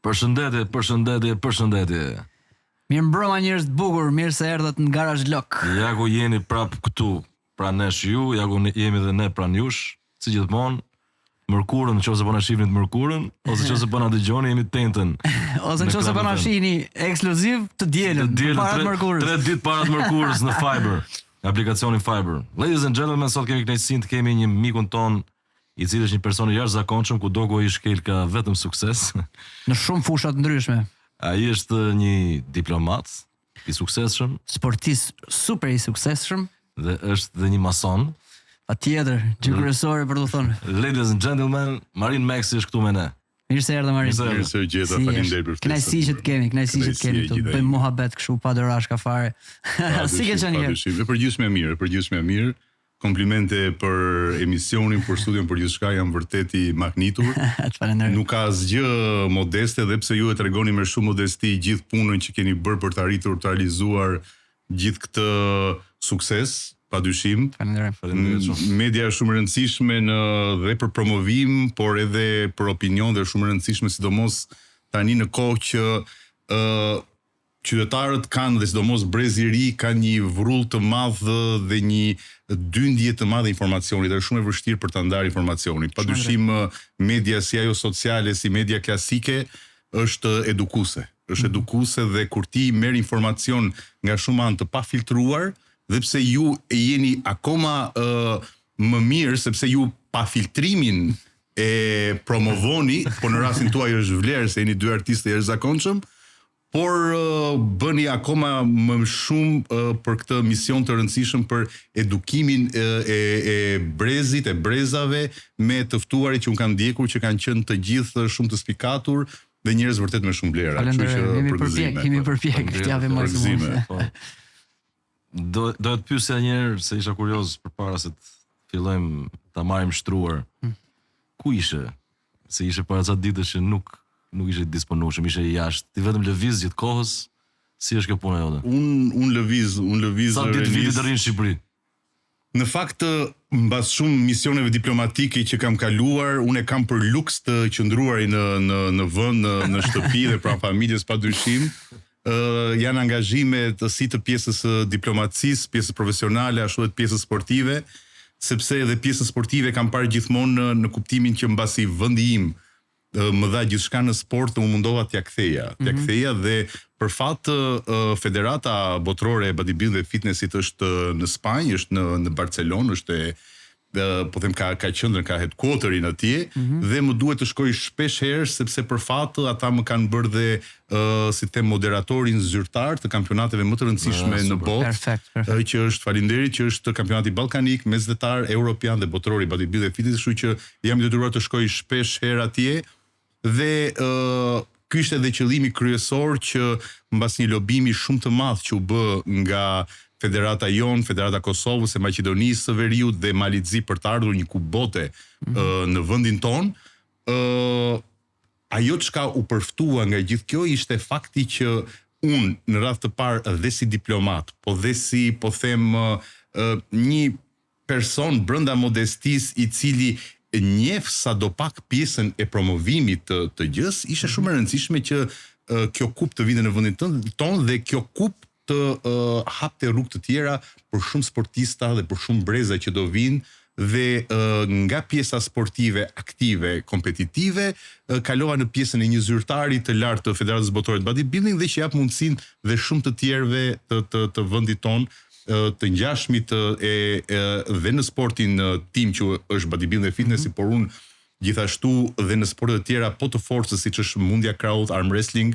Përshëndetje. Mirë mbrëma njerëz të bukur, mirë se erdhët në Garage Lock. Ja ku jeni prap këtu, pranesh ju, ja ku jemi dhe ne pran jush, si gjithmonë. Mërkurën, nëse po na shihni të mërkurën, ose nëse po na dëgjoni jemi tentën. Ose nëse po na shihni ekskluziv të dielën, para të mërkurës. 3 ditë para të mërkurës në Fiber, aplikacionin Fiber. Ladies and gentlemen, sot kemi kënaqësinë të kemi një mikun ton i cili është një person i jashtëzakonshëm, kudo ku ai shkel ka vetëm sukses. Në shumë fusha të ndryshme. Ai është një diplomat i suksesshëm, Sportist super i suksesshëm dhe është dhe një mason. Patjetër, gjë kryesore për të thënë. Ladies and gentlemen, Marin Maxi është këtu me ne. Mirë se erdhe Marin. Mirë se u gjeta, faleminderit për ftesën. Kënaqësi që të kemi, të bëjmë muhabet kështu pa dorashka fare. Si ke qenë herë? E përgjithshme mirë. Komplimente për emisionin, për studion, për gjithçka, jam vërtet i magnitur. Nuk ka asgjë modeste, dhe pse ju e tregoni me shumë modesti gjithë punën që keni bërë për të arritur të realizuar gjithë këtë sukses, padyshim. Media është shumë e rëndësishme dhe për promovim, por edhe për opinion dhe shumë e rëndësishme, sidomos tani në kohë që qytetarët kanë, dhe sidomos brezi i ri, ka një vrull të madh dhe një dyndje të madhe informacionit, dhe është shumë e vështirë për ta ndarë informacionin. Padyshim media si ajo sociale, si media klasike, është edukuese. Është edukuese dhe kur ti merr informacion nga shumë anë të pafiltruar, dhe pse ju jeni akoma më mirë, sepse ju pa filtrimin e promovoni, po në rastin tuaj është vlerë se jeni dy artistë të jashtëzakonshëm, por bëni akoma më shumë për këtë mision të rëndësishëm për edukimin e brezit, e brezave, me të ftuarit që unë kam ndjekur, që kanë qenë të gjithë shumë të spikatur dhe njerëz vërtet me shumë vlera. Kemi përpjek, këtë javë maksimum. Do të pyesja një herë, se isha kurioz përpara se të fillojmë ta marrim shtruar. Ku ishe? Se ishe para ca ditësh që nuk ishe disponueshëm, ishe jashtë. Ti vetëm lëviz gjithë kohës. Si është kjo puna jote? Unë lëviz. Sa ditë viti të rrinë në Shqipëri? Në fakt, mbas shumë misioneve diplomatike që kam kaluar, unë e kam për luks të qëndruar në vend, në shtëpi dhe pranë familjes, padyshim. Janë angazhime si të pjesës diplomacisë, pjesës profesionale, ashtu edhe pjesës sportive, sepse edhe pjesën sportive kam parë gjithmonë në kuptimin që mbasi vendi im më dha gjithçka në sport, u mundova t'ja ktheja dhe për fat Federata Botërore e Bodybuilding dhe Fitnessit është në Spanjë, është në Barcelonë, është po them ka qendrën, ka headquarterin atje, dhe më duhet të shkoj shpesh herë sepse për fat ata më kanë bërë dhe si them moderatorin zyrtar të kampionateve më të rëndësishme në botë, që është faleminderit, që është kampionati ballkanik, mesdhetar, europian dhe botëror i bodybuilding dhe fitness, kështu që jam i detyruar të shkoj shpesh herë atje. Dhe ky ishte edhe qëllimi kryesor që mbas një lobimi shumë të madh që u bë nga Federata jon, Federata Kosovës, e Maqedonisë së Veriut dhe Malizzi për të ardhur një kupë bote në vendin ton, ajo çka u përftua nga gjithë kjo ishte fakti që unë në radhë të parë dhe si diplomat, po dhe si po them një person brenda modestisë i cili njeh sadopak pjesën e promovimit të gjës, ishte shumë e rëndësishme që kjo kupë të vinte në vendin ton dhe kjo kupë të hapte rrugë të tjera për shumë sportista dhe për shumë breza që do vinë dhe nga pjesa sportive, aktive, kompetitive, kalova në pjesën e një zyrtari të lartë të Federatës Botërore të Bodybuilding dhe që jap mundësinë dhe shumë të tjerëve të vendit ton të ngjashmit dhe në sportin tim që është bodybuilding dhe fitnessi, por unë gjithashtu dhe në sportet të tjera po të forcës, siç është mundja kraut, arm wrestling,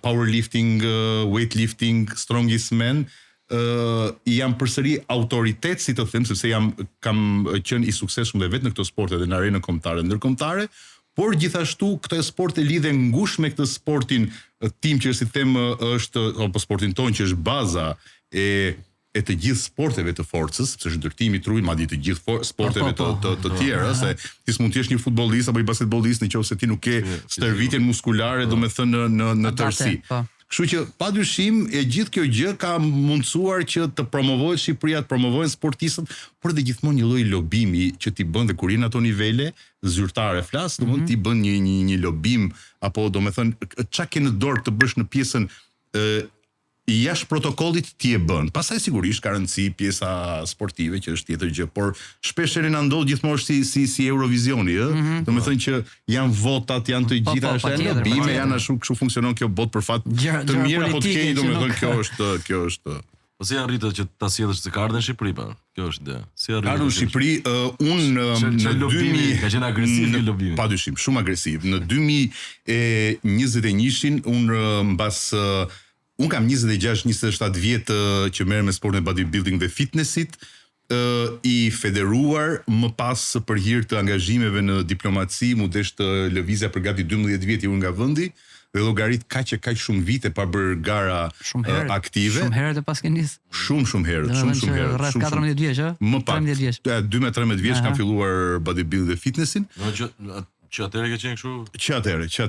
powerlifting, weightlifting, strongest man, jam përsëri autoritet, si të them, sepse kam qenë i suksesshëm dhe vetë në këto sporte dhe në arenën kombëtare, ndërkombëtare, por gjithashtu këto sporte lidhen ngushtë me këtë sportin tim që si them është apo sportin ton që është baza e të gjithë sporteve të forcës, sepse është ndërtimi i trujt, madje të gjithë sporteve të tjera, se ti s'mund të jesh një futbollist apo një basketbollist nëse ti nuk ke stërvitjen muskulare, domethënë në tërësi. Kështu që padyshim e gjithë kjo gjë ka mundësuar që të promovohet Shqipëria, të promovohen sportistët, por dhe gjithmonë një lloj lobimi që ti bën dhe kur jeni ato nivele zyrtare flas, domethënë ti bën një lobim apo domethënë çka ke në dorë të bësh në pjesën jashtë protokollit ti e bën. Pastaj sigurisht ka rëndësi pjesa sportive që është tjetër gjë, por shpesh na ndodh gjithmonë si Eurovisioni, ëh. Domethënë që janë votat, janë të gjitha është lobime, janë ashtu kështu funksionon kjo botë për fat të mirë apo të keq, domethënë kjo është Po si arritë që ta sjellësh se ka ardhur në Shqipëri pa? Kjo është ide. Si arritë? Ardhur në Shqipëri, unë në 2000 ka qenë agresiv në lobimi. Padyshim, shumë agresiv. Në 2021 unë mbas unë kam 26-27 vjet që merrem me sportin e bodybuilding dhe fitnessit, i federuar, më pas për hir të angazhimeve në diplomaci, mu desh të lëvizja për gati 12 vjet unë nga vendi dhe llogarit kaq shumë vite pa bërë gara aktive. Shumë herët e pas ke nis. Shumë herët. Rreth 14 vjeç, ëh? Më pak. 13 vjeç. 12-13 vjeç kam filluar bodybuilding dhe fitnessin. Që atëre ke qenë kështu?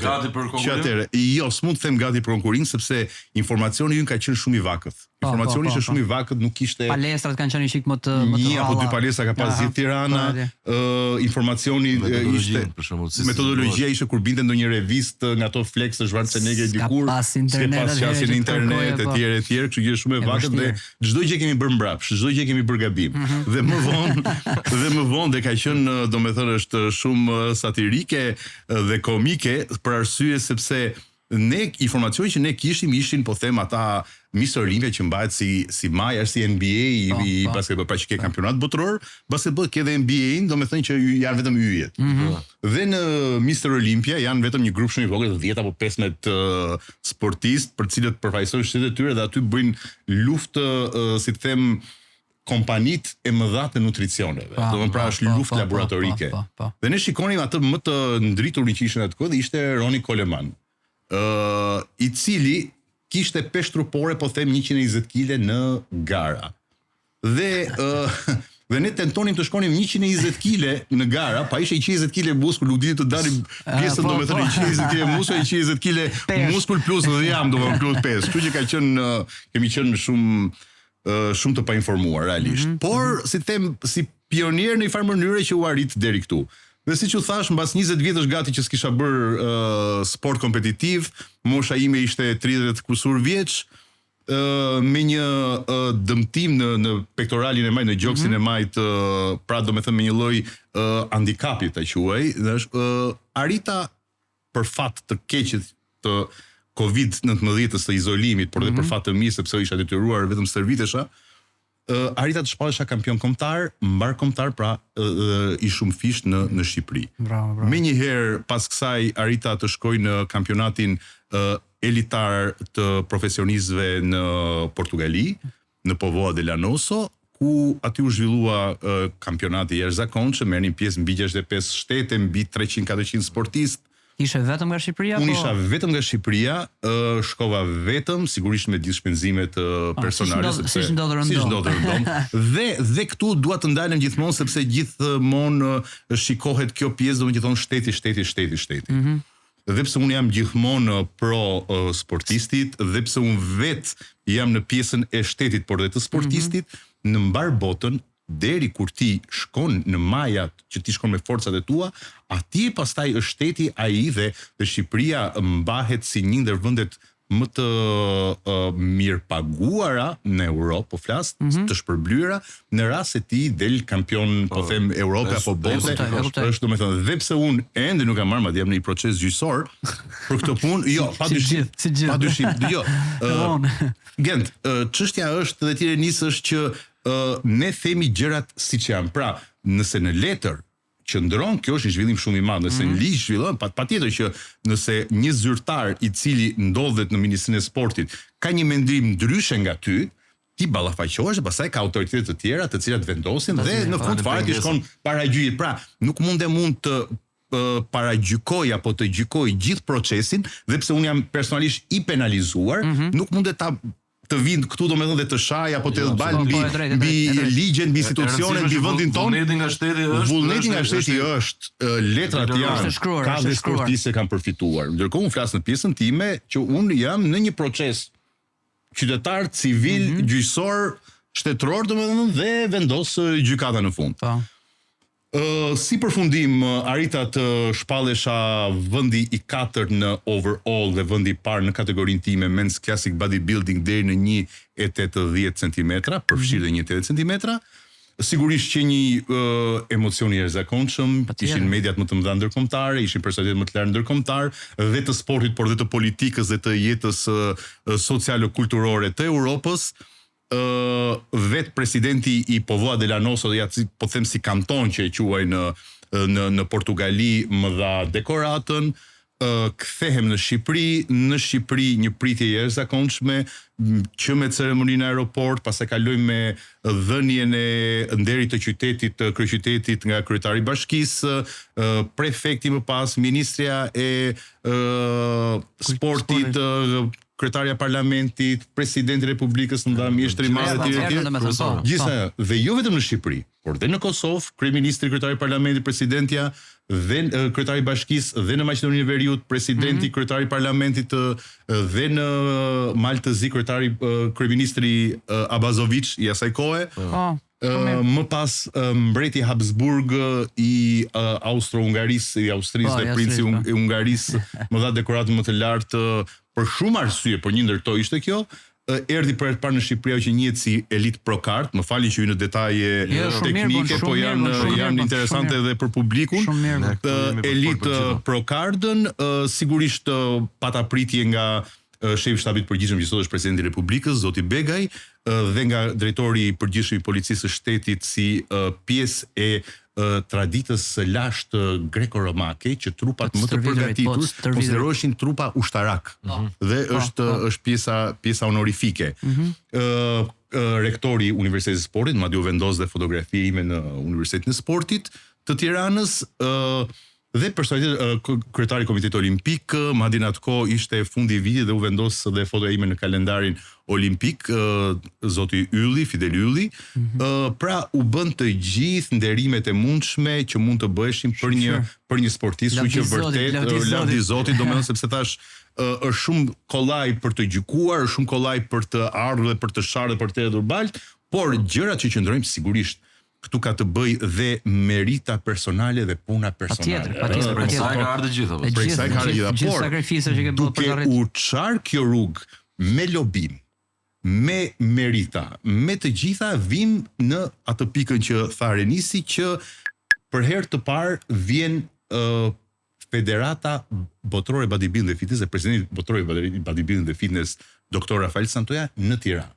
Gati për konkurrim? Jo, s'mund të them gati për konkurrim sepse informacioni ynë ka qenë shumë i vakët. Informacioni ishte shumë i vakët, nuk ishte palestrat kanë qenë çik më të një apo dy palestra ka pas gjithë Tirana. Informacioni ishte metodologjia ishte kur binte ndonjë revistë nga ato Flex Schwarzenegger dikur, s'ke pas qasje në internet etj, kështu që shumë e vakët dhe çdo gjë kemi bërë mbrapsht, çdo gjë kemi bërë gabim. Dhe më vonë ka qenë, domethënë është shumë satirike dhe komike për arsye sepse informacioni që ne kishim ishin po them ata Mr. Olympia që mbahet si Maja, si NBA i basketbollit, pra që ke kampionat botëror, basketbolli ke dhe NBA-n, domethënë që janë vetëm yjet. Dhe në Mr. Olympia janë vetëm një grup shumë i vogël, 10 apo 15 sportistë, për cilët përfaqësojnë shtetet e tyre dhe aty bëjnë luftë, si të them, kompanit e mëdha të nutricioneve. Domethënë pra është luftë laboratorike. Dhe ne shikonim atë më të ndritur që ishin atë kohë dhe ishte Ronnie Coleman, i cili kishte peshë trupore, po them 120 kg në gara. Dhe ne tentonim të shkonim 120 kg në gara, pa ishte 120 kg muskull, nuk ditë të dalim pjesën, domethënë 120 kg muskull, 120 kg muskull plus dhjam, domethënë plus pesë. Kështu që kemi qenë shumë të painformuar realisht. Por si them, si pionier në një farë mënyre që u arrit deri këtu. Dhe siç u thash, mbas 20 vjetësh gati që s'kisha bërë sport kompetitiv, mosha ime ishte 30 kusur vjeç, me një dëmtim në pektoralin e majt, në gjoksin e majt, pra domethënë me një lloj handikapi ta quaj, arrita për fat të keqit të COVID-19 të izolimit, por dhe për fat të mirë sepse isha detyruar vetëm stërvitesha, arrita të shpallesha kampion kombëtar, mbar kombëtar, pra i shumë fisht në Shqipëri. Bravo. Me njëherë pas kësaj arrita të shkoj në kampionatin elitar të profesionistëve në Portugali, në Póvoa de Lanoso, ku aty u zhvillua kampionati i jashtëzakonshëm, merrnin pjesë mbi 65 shtete, mbi 300-400 sportistë. Ishe vetëm nga Shqipëria? Unë isha vetëm nga Shqipëria, shkova vetëm, sigurisht me gjithë shpenzimet personale, siç ndodhur rëndom. Dhe këtu dua të ndalem gjithmonë sepse gjithmonë shikohet kjo pjesë, domethënë shteti. Dhe pse unë jam gjithmonë pro sportistit, dhe pse unë vetë jam në pjesën e shtetit, por dhe të sportistit, në mbar botën, deri kur ti shkon në majat që ti shkon me forcat e tua, atje pastaj është shteti ai dhe Shqipëria mbahet si një ndër vendet më të mirë paguara në Europë, po flas, të shpërblyera, në rast se ti del kampion, po them Europë apo bote, është domethënë, dhe pse unë ende nuk kam marrë, madje jam në një proces gjyqësor për këtë punë, jo, padyshim, jo. Gent, çështja është dhe tjerë nisësh që ne themi gjërat siç janë. Pra, nëse në letër qëndron, kjo është një zhvillim shumë i madh. Nëse në ligj zhvillohen, patjetër që nëse një zyrtar i cili ndodhet në Ministrinë e Sportit ka një mendim ndryshe nga ty, ti ballafaqohesh dhe pastaj ka autoritetet të tjera të cilat vendosin dhe në fund fare ti shkon para gjyqit. Pra, nuk mund të paragjykoj apo të gjykoj gjithë procesin, dhe pse unë jam personalisht i penalizuar, nuk mund ta të vinë këtu domethënë dhe të shaj apo të dalë mbi ligjen, mbi institucionet, mbi vendin tonë. Vullneti nga shteti është letrat janë, ka dhe sportistë kanë përfituar. Ndërkohë unë flas në pjesën time që unë jam në një proces qytetar civil, gjyqësor, shtetëror domethënë dhe vendos gjykata në fund. Si përfundim arrita të shpallesha vendi i 4 në overall dhe vendi i parë në kategorinë time men's classic bodybuilding deri në 1.80 cm, përfshirë dhe 1.80 cm. Sigurisht që një emocion i jashtëzakonshëm, ishin mediat më të mëdha ndërkombëtare, ishin personalitetet më të lartë ndërkombëtar dhe të sportit, por dhe të politikës dhe të jetës socialo-kulturore të Europës. Vetë presidenti i Póvoa de Lanosa, po them si kanton që e quaj në Portugali, më dha dekoratën. Kthehem në Shqipëri një pritje e jashtëzakonshme që me ceremoninë në aeroport, pastaj kalojmë me dhënien e nderit të qytetit, të kryeqytetit nga kryetari i bashkisë, prefekti më pas, ministrja e sportit, kryetarja e parlamentit, presidenti i Republikës, nda mjeshtri i madh e tjerë. Gjithsej, dhe jo vetëm në Shqipëri, por dhe në Kosovë, kryeministri, kryetari i parlamentit, presidentja, dhe kryetari i bashkisë, dhe në Maqedoninë e Veriut, presidenti, kryetari i parlamentit, dhe në Maltëzi, kryeministri Abazović i asaj kohe. Më pas mbreti Habsburg i Austro-Hungarisë, i Austrisë dhe princi i Hungarisë më dha dekoratën më të lartë për shumë arsye, por një ndër to ishte kjo. Erdhi për herë të parë në Shqipëri që njihet si Elite Procard, më falni që hyj në detaje teknike, po janë interesante edhe për publikun. Elite Procardën sigurisht pata pritje nga shefi i shtabit përgjithshëm që sot është presidenti i Republikës, zoti Begaj, dhe nga drejtori i përgjithshëm i policisë së shtetit si pjesë e traditës së lashtë greko-romake që trupat më të përgatitur konsideroheshin trupa ushtarak dhe është pjesa honorifike. Rektori i Universitetit të Sportit, madje u vendos dhe fotografia ime në Universitetin e Sportit të Tiranës, dhe kryetari i Komitetit Olimpik, madje në atë kohë ishte fundi i vitit dhe u vendos dhe fotoja ime në kalendarin olimpik, zoti Ylli, Fidel Ylli. Pra u bën të gjithë nderimet e mundshme që mund të bëheshin për një sportist, që vërtet lavdi Zotit, domethënë sepse thash është shumë kollaj për të gjykuar, është shumë kollaj për të ardhur dhe për të sharë dhe për të hedhur balt, por gjërat që qëndrojmë sigurisht këtu ka të bëj dhe merita personale dhe puna personale. Patjetër. Prej saj ka ardhur gjithë. Prej saj ka ardhur gjithë. Gjithë sakrificat që ke bërë për të arritur. Duke u çar kjo rrugë me lobim, me merita, me të gjitha vim në atë pikën që tha Renisi, që për herë të parë vjen Federata Botërore Bodybuilding dhe Fitness dhe presidenti Botërore Bodybuilding dhe Fitness, Dr. Rafael Santoja në Tiranë.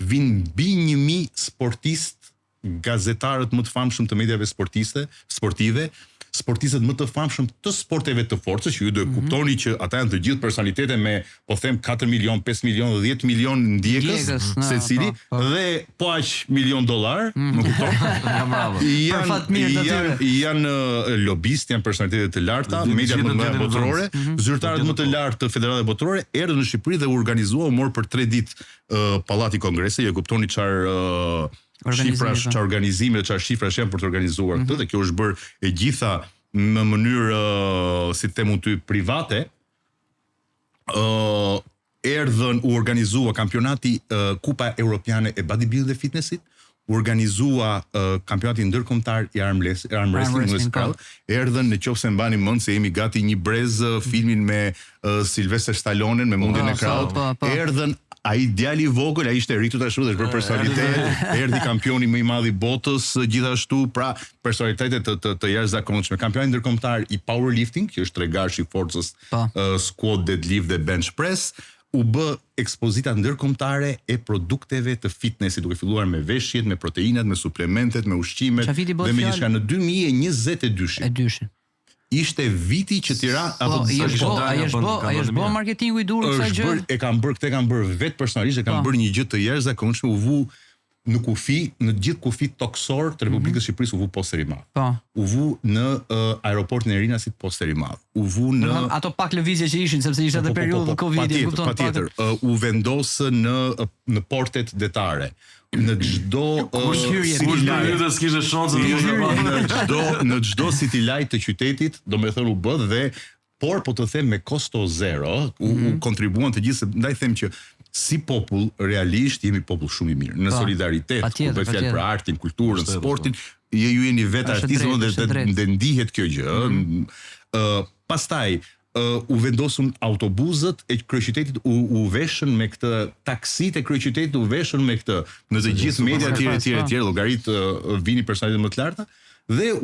Vin mbi 1000 sportistë, gazetarët më të famshëm të mediave sportive, sportistët më të famshëm të sporteve të forcës, që ju do e kuptoni që ata janë të gjithë personalitete me, po them, 4 milion, 5 milion, 10 milion ndjekës, secili, dhe po aq $1 milion, më kupton? Janë lobistë, janë personalitete të larta, mediat më të mëdha botërore, zyrtarët më të lartë të federatave botërore erdhën në Shqipëri dhe u organizua, u mor për 3 ditë Pallati i Kongresit, ju kuptoni çfarë shifrash, çfarë organizime, çfarë shifrash janë për të organizuar këtë, dhe kjo është bërë e gjitha në mënyrë, si të them unë ty, private. Erdhën, u organizua kampionati Kupa Europiane e Bodybuilding dhe Fitnessit, u organizua kampionati ndërkombëtar i arm wrestling në Skall. Erdhën, nëse mbani mend se jemi gati një brez filmin me Sylvester Stallone me mundjen e krahut. Erdhën ai djali i vogël, ai ishte rritur tash dhe për personalitet, erdhi kampioni më i madh i botës, gjithashtu, pra personalitete të jashtëzakonshme. Kampioni ndërkombëtar i powerlifting, që është tregash i forcës, squat, deadlift dhe bench press, u bë ekspozita ndërkombëtare e produkteve të fitnessit, duke filluar me veshjet, me proteinat, me suplementet, me ushqimet, dhe me gjithçka në 2022. Ishte viti që Tirana është bë marketingu i durë kësaj gjë. E kanë bërë vetë personalisht, e kanë bërë një gjë të jashtëzakonshme, u vu në kufi, në gjithë kufit toksor të Republikës së Shqipërisë u vu posteri i madh. Po. U vu në aeroportin e Rinasit posteri i madh. U vu në ato pak lëvizje që ishin sepse ishte edhe periudhë Covid-i, kupton? Patjetër, u vendosë në portet detare. Në çdo në çdo city light të qytetit, domethënë u bë dhe por po të them me kosto zero, u kontribuan të gjithë, ndaj them që si popull realisht jemi popull shumë i mirë. Në solidaritet, kur bëhet fjalë për artin, kulturën, sportin, ju jeni vetë artistë dhe ndihet kjo gjë. Pastaj u vendosën autobuzët e kryeqytetit u veshën me këtë, taksit e kryeqytetit u veshën me këtë, në të gjithë media etj, llogarit vini personalitetet më të larta dhe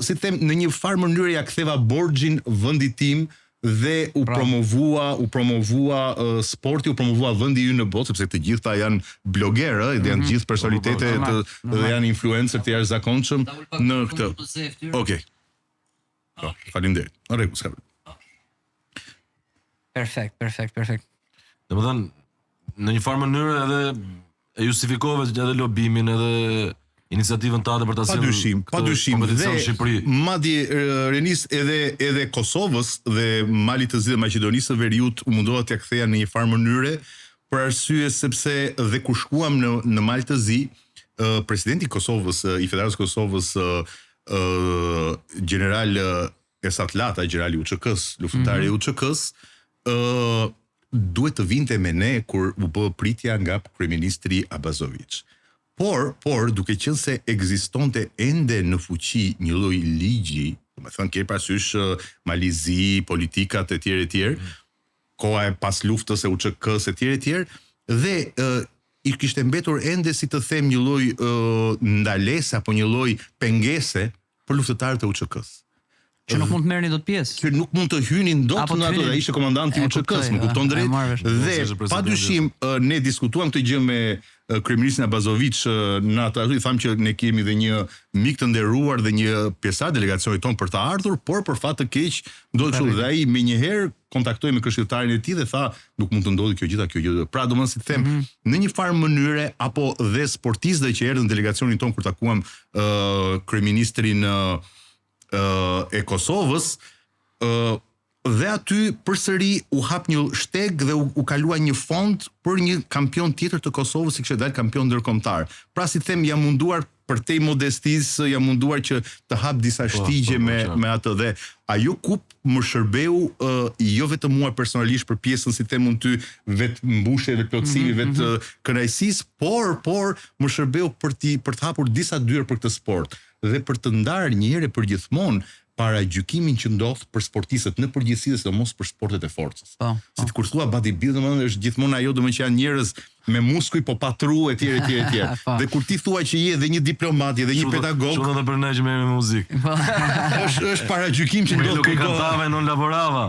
si them, në një farë mënyrë ja ktheva borxhin vendit tim dhe u promovua sporti, u promovua vendi ynë në botë, sepse të gjitha janë blogerë, dhe janë gjithë personalitete dhe janë influencer të jashtëzakonshëm në këtë. Okej. Faleminderit. Rregull, s'ka. Perfekt. Domethënë, në një farë mënyrë edhe e justifikove edhe lobimin edhe iniciativën tënde për ta sjellur padyshim dhe madje Renis edhe Kosovës dhe Malit të Zi dhe Maqedonisë së Veriut u mundova t'ia ktheja në një farë mënyre për arsye sepse dhe kur shkuam në Mal të Zi, presidenti i Kosovës, i Federatës Kosovës, general Esat Lata, generali UÇK-s, luftëtari i UÇK-s, duhet të vinte me ne kur u bë pritja nga kryeministri Abazović. Por duke qenë se ekzistonte ende në fuqi një lloj ligji, domethënë ke parasysh Malizi, politikat etj, koha e pas luftës e UÇK-s etj, dhe i kishte mbetur ende, si të them, një lloj ndalese apo një lloj pengese për luftëtarët e UÇK-s. Që nuk mund të merrni dot pjesë. Që nuk mund të hynin dot në ato, ai ishte komandanti i UÇK-s, më kupton drejt. Dhe padyshim ne diskutuam këtë gjë me kryeministrin Abazović në atë, i tham që ne kemi dhe një mik të nderuar dhe një pjesëtar delegacionit ton për të ardhur, por për fat të keq ndodhi kështu dhe ai menjëherë kontaktoi me këshilltarin e tij dhe tha nuk mund të ndodhi kjo gjë. Pra domosdoshmë si të them, në një farë mënyre apo dhe sportistët që erdhën delegacionin ton kur takuam kryeministrin e Kosovës, dhe aty përsëri u hap një shteg dhe u kalua një fond për një kampion tjetër të Kosovës, si kishte dalë kampion ndërkombëtar. Pra si them, jam munduar për te modestisë, jam munduar që të hap disa shtigje me atë, dhe ajo kup më shërbeu jo vetëm mua personalisht për pjesën, si them unë ty, vetë mbushje, vetë plotësimi, vetë kënaqësisë, por më shërbeu për të hapur disa dyert për këtë sport dhe për të ndarë një herë për gjithmonë para gjykimin që ndodh për sportistët në përgjithësi dhe sidomos për sportet e forcës. Si kur thua bodybuilding, është gjithmonë ajo domethënë që janë njerëz me muskuj po patru etj. Dhe kur ti thua që je dhe një diplomat, je dhe një pedagog, shumë edhe për ne që me muzikë. Është para gjykim që ndodh kudo. Kantava non lavorava.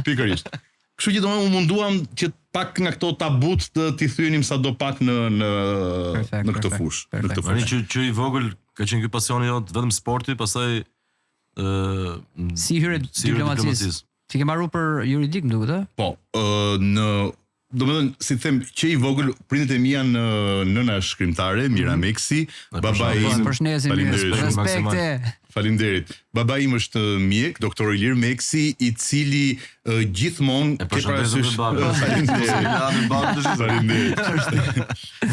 Pikërisht. Kështu që domethënë u munduam që pak nga këto tabut t'i thyenim sadopak në këtë fushë. Që i vogël ka qenë ky pasioni jot vetëm sporti, pastaj si hyre diplomacisë. Ti ke marrur për juridik, më duket, ë? Po, domethënë, si them, që i vogël, prindët e mi janë nëna shkrimtare, Mira Meksi, babai im. Faleminderit. Babai im është mjek, doktor Ilir Meksi, i cili gjithmonë ke parasysh.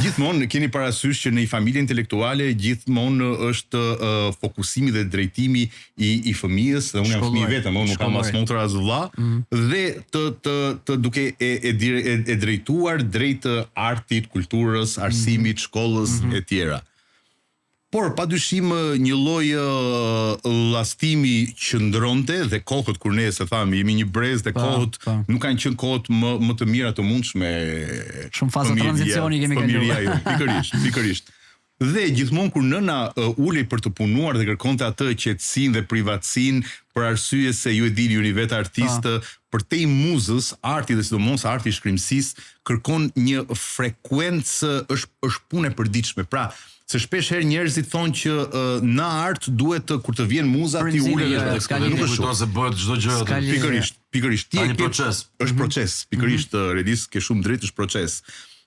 Gjithmonë keni parasysh që në një familje intelektuale gjithmonë është fokusimi dhe drejtimi i fëmijës, dhe unë jam fëmijë vetëm, unë nuk kam as motra as vëlla, dhe të duke e drejtuar drejt artit, kulturës, arsimit, shkollës e tjera. Por padyshim një lloj llastimi që ndronte dhe kohët kur ne se thamë jemi një brez dhe kohët nuk kanë qenë kohët më të mira të mundshme. Shumë faza tranzicioni kemi kaluar. Pikërisht. Dhe gjithmonë kur nëna ulej për të punuar dhe kërkonte atë qetësinë dhe privatësinë, për arsye se ju e dini ju vetë artistë, për te muzës, arti dhe sidomos arti i shkrimësisë kërkon një frekuencë, është punë e përditshme. Pra, se shpesh herë njerëzit thonë që në art duhet kur të vjen muza ti ulesh dhe nuk është kujton se bëhet çdo gjë. Pikërisht. Është proces. Pikërisht Redis ke shumë drejt, është proces.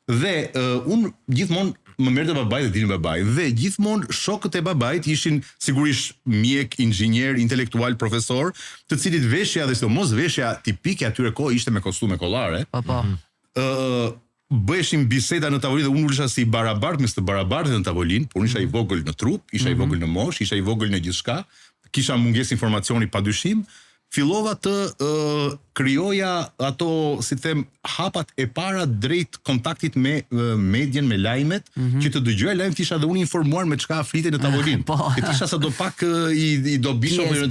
Dhe unë gjithmonë më merrte babai dhe dini babai. Dhe gjithmonë shokët e babait ishin sigurisht mjek, inxhinier, intelektual, profesor, të cilit veshja dhe sidomos veshja tipike atyre kohë ishte me kostume kollare. Po. Bëheshin biseda në tavolinë dhe unë ulesha si barabart mes të barabartit në tavolinë, por unë isha i vogël në trup, isha i vogël në moshë, isha i vogël në gjithçka, kisha mungesë informacioni padyshim. Fillova të krijoja ato, si them, hapat e para drejt kontaktit me medien, me lajmet, që të dëgjoja lajmet isha dhe unë informuar me çka flitej në tavolinë. Që isha sadopak i dobishëm në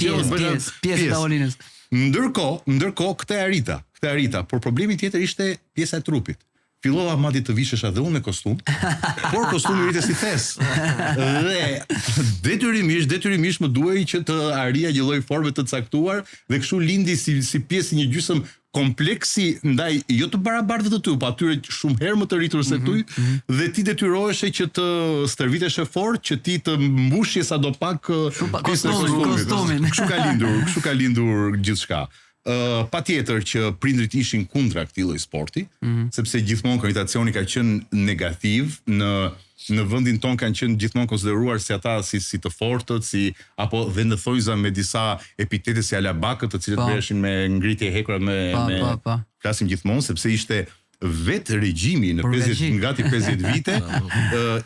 pjesë e tavolinës. Ndërkohë këtë arrita, por problemi tjetër ishte pjesa e trupit. Fillova madje të vishesha dhe unë me kostum, por kostumi rritet si thes. Dhe detyrimisht më duhej që të arrija një lloj forme të caktuar dhe kështu lindi si pjesë një gjysmë kompleksi ndaj jo të barabartëve të tu, po atyre shumë herë më të rritur se ty, dhe ti detyroheshe që të stërviteshe fort, që ti të mbushje sadopak kostumin. Kështu ka lindur gjithçka. Patjetër që prindrit ishin kundra këtij lloji sporti, sepse gjithmonë konnotacioni ka qenë negativ, në vendin ton kanë qenë gjithmonë konsideruar si ata si të fortët, apo dhe në thojza me disa epitete si alabakët, të cilët bëheshin me ngritje hekura flasim gjithmonë sepse ishte vetë regjimi në 50 ngati 50 vite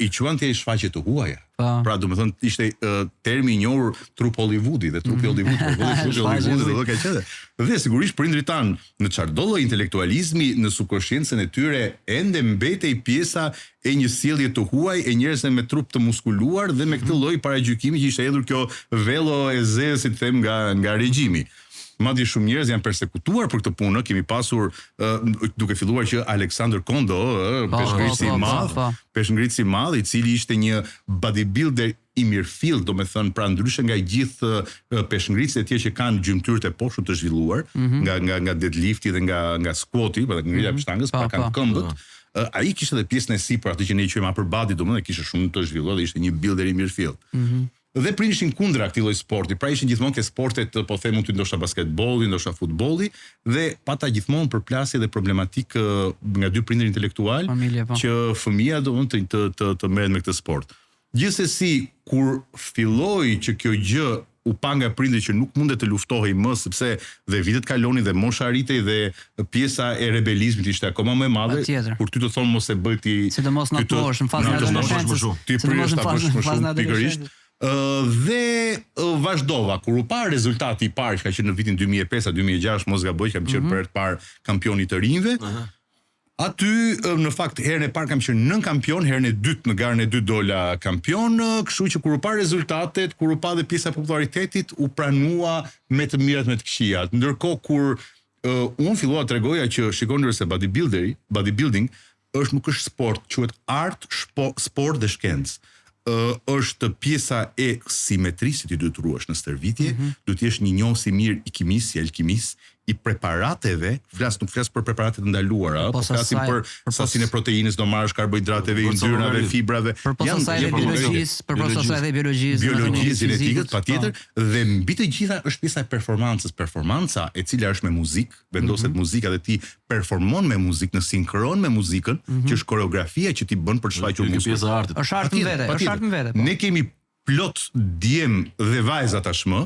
i quante shfaqje të huaja. Pra, domethënë ishte termi i njohur trup Hollywoodi dhe trupi Hollywoodi dhe sigurisht prindrit tan në çdo lloj intelektualizmi në subkonsciencën e tyre ende mbetej pjesa e një sjellje të huaj e njerëzve me trup të muskuluar dhe me këtë lloj paragjykimi që ishte hedhur kjo velo e zezë, si të them, nga regjimi. Madje shumë njerëz janë persekutuar për këtë punë. Kemi pasur duke filluar që Alexander Kondo, peshngritës i madh, i cili ishte një bodybuilder i mirëfill, domethënë pra ndryshe nga gjithë peshngritësit e tjerë që kanë gjymtyrët e poshtë të zhvilluar, nga deadlifti dhe nga squati, pra ngrirja e shtangës, pa kanë këmbët. Ai kishte edhe pjesën e sipër, atë që ne i quajmë upper body, domethënë kishte shumë të zhvilluar dhe ishte një builder i mirëfill. Dhe prindishin kundra këtij lloj sporti, pra ishin gjithmonë ke sportet, po them unë ndoshta basketbolli, ndoshta futbolli, dhe pata gjithmonë përplasje dhe problematik nga dy prindër intelektual që fëmia domethënë të merret me këtë sport. Gjithsesi, kur filloi që kjo gjë u pa nga prindrit që nuk mundet të luftohej më, sepse dhe vitet kalonin dhe mosha arritej dhe pjesa e rebelizmit ishte akoma më e madhe, kur ty të thonë mos e bëj ti, sidomos në poshtë, në fazën e adoleshencës, ti prish ta bësh më shumë pikërisht. Dhe vazhdova kur u pa rezultati i parë që ka qenë në vitin 2005-2006, mos gaboj, kam qenë për të parë kampioni të rinjve. Aty në fakt herën e parë kam qenë nën kampion, herën e dytë në garën e dytë dola kampion, kështu që kur u pa rezultatet, kur u pa dhe pjesa e popularitetit, u pranua me të mirat me të këqijat. Ndërkohë kur unë fillova të tregoja që shikoni se bodybuilding nuk është sport, quhet art, sport dhe shkencë. Është pjesa e simetrisë që ti duhet të ruash në stërvitje, duhet të jesh një njohës i mirë i kimisë, i alkimisë, i preparateve, nuk flas për preparatet të ndaluara, po flasim për sasinë e proteinës, do marrësh karbohidrateve, yndyrnave, fibrave, biologjisë, genetikës, patjetër, dhe mbi të gjitha është pjesa e performancës. Performanca e cila është me muzikë, vendoset muzika dhe ti performon me muzikë në sinkron me muzikën, që është koreografia që ti bën për të shfaqur muzikën. Është art në vete. Ne kemi plot djem dhe vajza tashmë,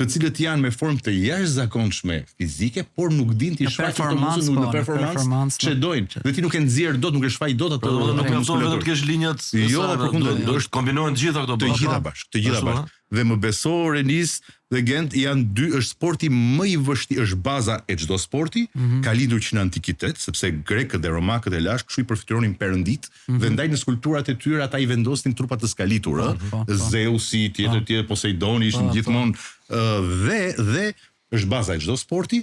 të cilët janë me formë të jashtëzakonshme fizike, por nuk din ti shfaqin të muzikën në performancë që dojnë. Dhe ti nuk e nxjerr dot, nuk e shfaq dot ato. Nuk mjafton vetëm të kesh linjat. Jo, përkundër, do të kombinohen të gjitha këto. Të gjitha bashkë. Dhe më beso Renis dhe Gent janë dy, është sporti më i vështirë, është baza e çdo sporti, ka lindur që në antikitet, sepse grekët dhe romakët e lashtë kështu i përfituronin perëndit dhe ndaj në skulpturat e tyre ata i vendosin trupat të skalitur, Zeusi, tjetër Poseidoni ishin gjithmonë dhe është baza e çdo sporti.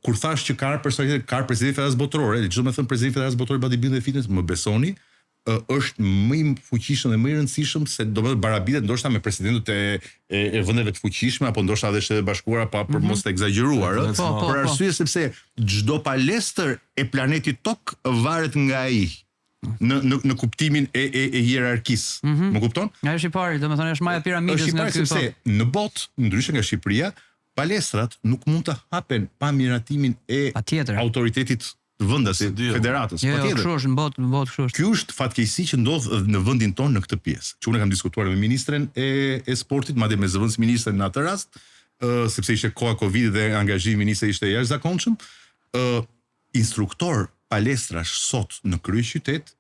Kur thash që ka presidenti federatës botërore, çdo më thën presidenti federatës botërore bodybuilding dhe fitness, më besoni, është më i fuqishëm dhe më i rëndësishëm se domethënë barabitet ndoshta me presidentët e vendeve të fuqishme apo ndoshta edhe Shtetet Bashkuara pa për mos të egzageruar, për arsye sepse çdo palestër e planetit Tok varet nga ai në kuptimin e hierarkisë. Më kupton? Nga është i pari, domethënë është maja piramidës nga ky. Sepse në botë, ndryshe nga Shqipëria, palestrat nuk mund të hapen pa miratimin e autoritetit vendase federatës. Patjetër. Jo, kështu është në botë kështu është. Ky është fatkeqësi që ndodh në vendin tonë në këtë pjesë. Që unë kam diskutuar me ministren e sportit, madje me zëvendës ministrin në atë rast, sepse ishte koha Covidit dhe angazhimi i ministrit ishte jashtëzakonshëm. Instruktor palestrash sot në kryeqytet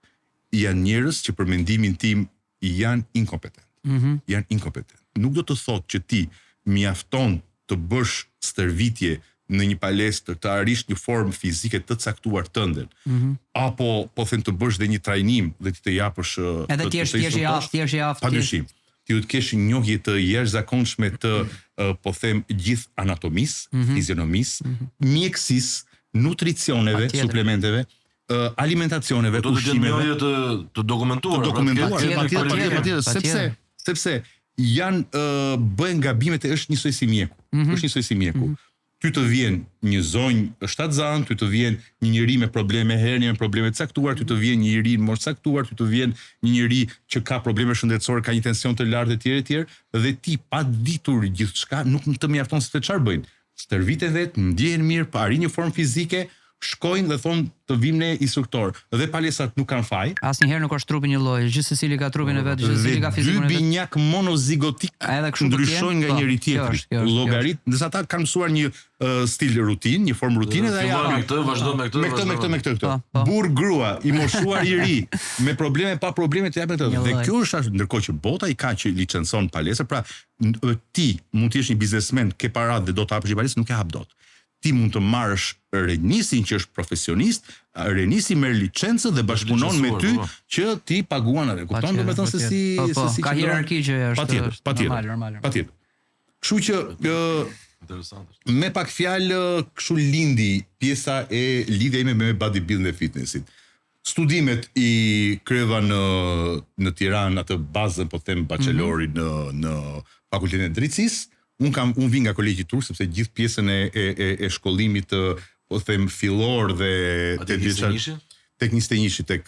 janë njerëz që për mendimin tim janë inkompetent. Janë inkompetent. Nuk do të thotë që ti mjafton të bësh stërvitje në një palestër, të arish një formë fizike të caktuar tënden, apo po them të bësh dhe një trajnim dhe ti të japësh edhe ti je aftë. Padyshim. Ti duhet të kesh një njohje të jashtëzakonshme të po them gjithë anatomisë, fizionomisë, mjekësisë, nutricioneve, suplementeve, alimentacioneve, ushqimeve të dokumentuar. Patjetër, sepse janë bëhen gabimet e është njësoj si mjeku. Është njësoj si mjeku. Ty të vjen një zonjë shtatzan, ty të vjen një njeri me probleme hernie, me probleme të caktuar, ty të vjen një njeri më caktuar, ty të vjen një njeri që ka probleme shëndetësore, ka një tension të lartë etj. Dhe ti pa ditur gjithçka nuk të mjafton se çfarë bëjnë. Stërviten vet, ndjehen mirë, pa arrin një formë fizike, shkojnë dhe thonë të vim ne instruktor. Dhe palestrat nuk kanë faj. Asnjëherë nuk është trupi një lloj, gjithë secili ka trupin e vet, gjithë secili ka fizikun e vet. Dy binjak monozigotik ndryshojnë nga njëri tjetri. Llogarit, ndërsa ata kanë mësuar një stil rutinë, një formë rutine dhe ja. Me këtë. Burr grua, i moshuar i ri, me probleme pa probleme të japin këtë. Dhe kjo është ndërkohë që bota i ka që licencon palestër, pra ti mund të jesh një biznesmen, ke para dhe do të hapësh një palestër, nuk e hap dot. Ti mund të marrësh renisin që është profesionist, renisi merr licencë dhe bashkëpunon me ty që ti paguan atë. Kupton domethënë se si ka hierarki që është normal. Patjetër. Kështu që interesante. Me pak fjalë kështu lindi pjesa e lidhja ime me bodybuilding dhe fitnessit. Studimet i kryeva në Tiranë, atë bazën po them bachelorin në Fakultetin e Drejtësisë. Unë vi nga kolegji turk sepse gjithë pjesën e shkollimit po them fillor dhe tek 21 tek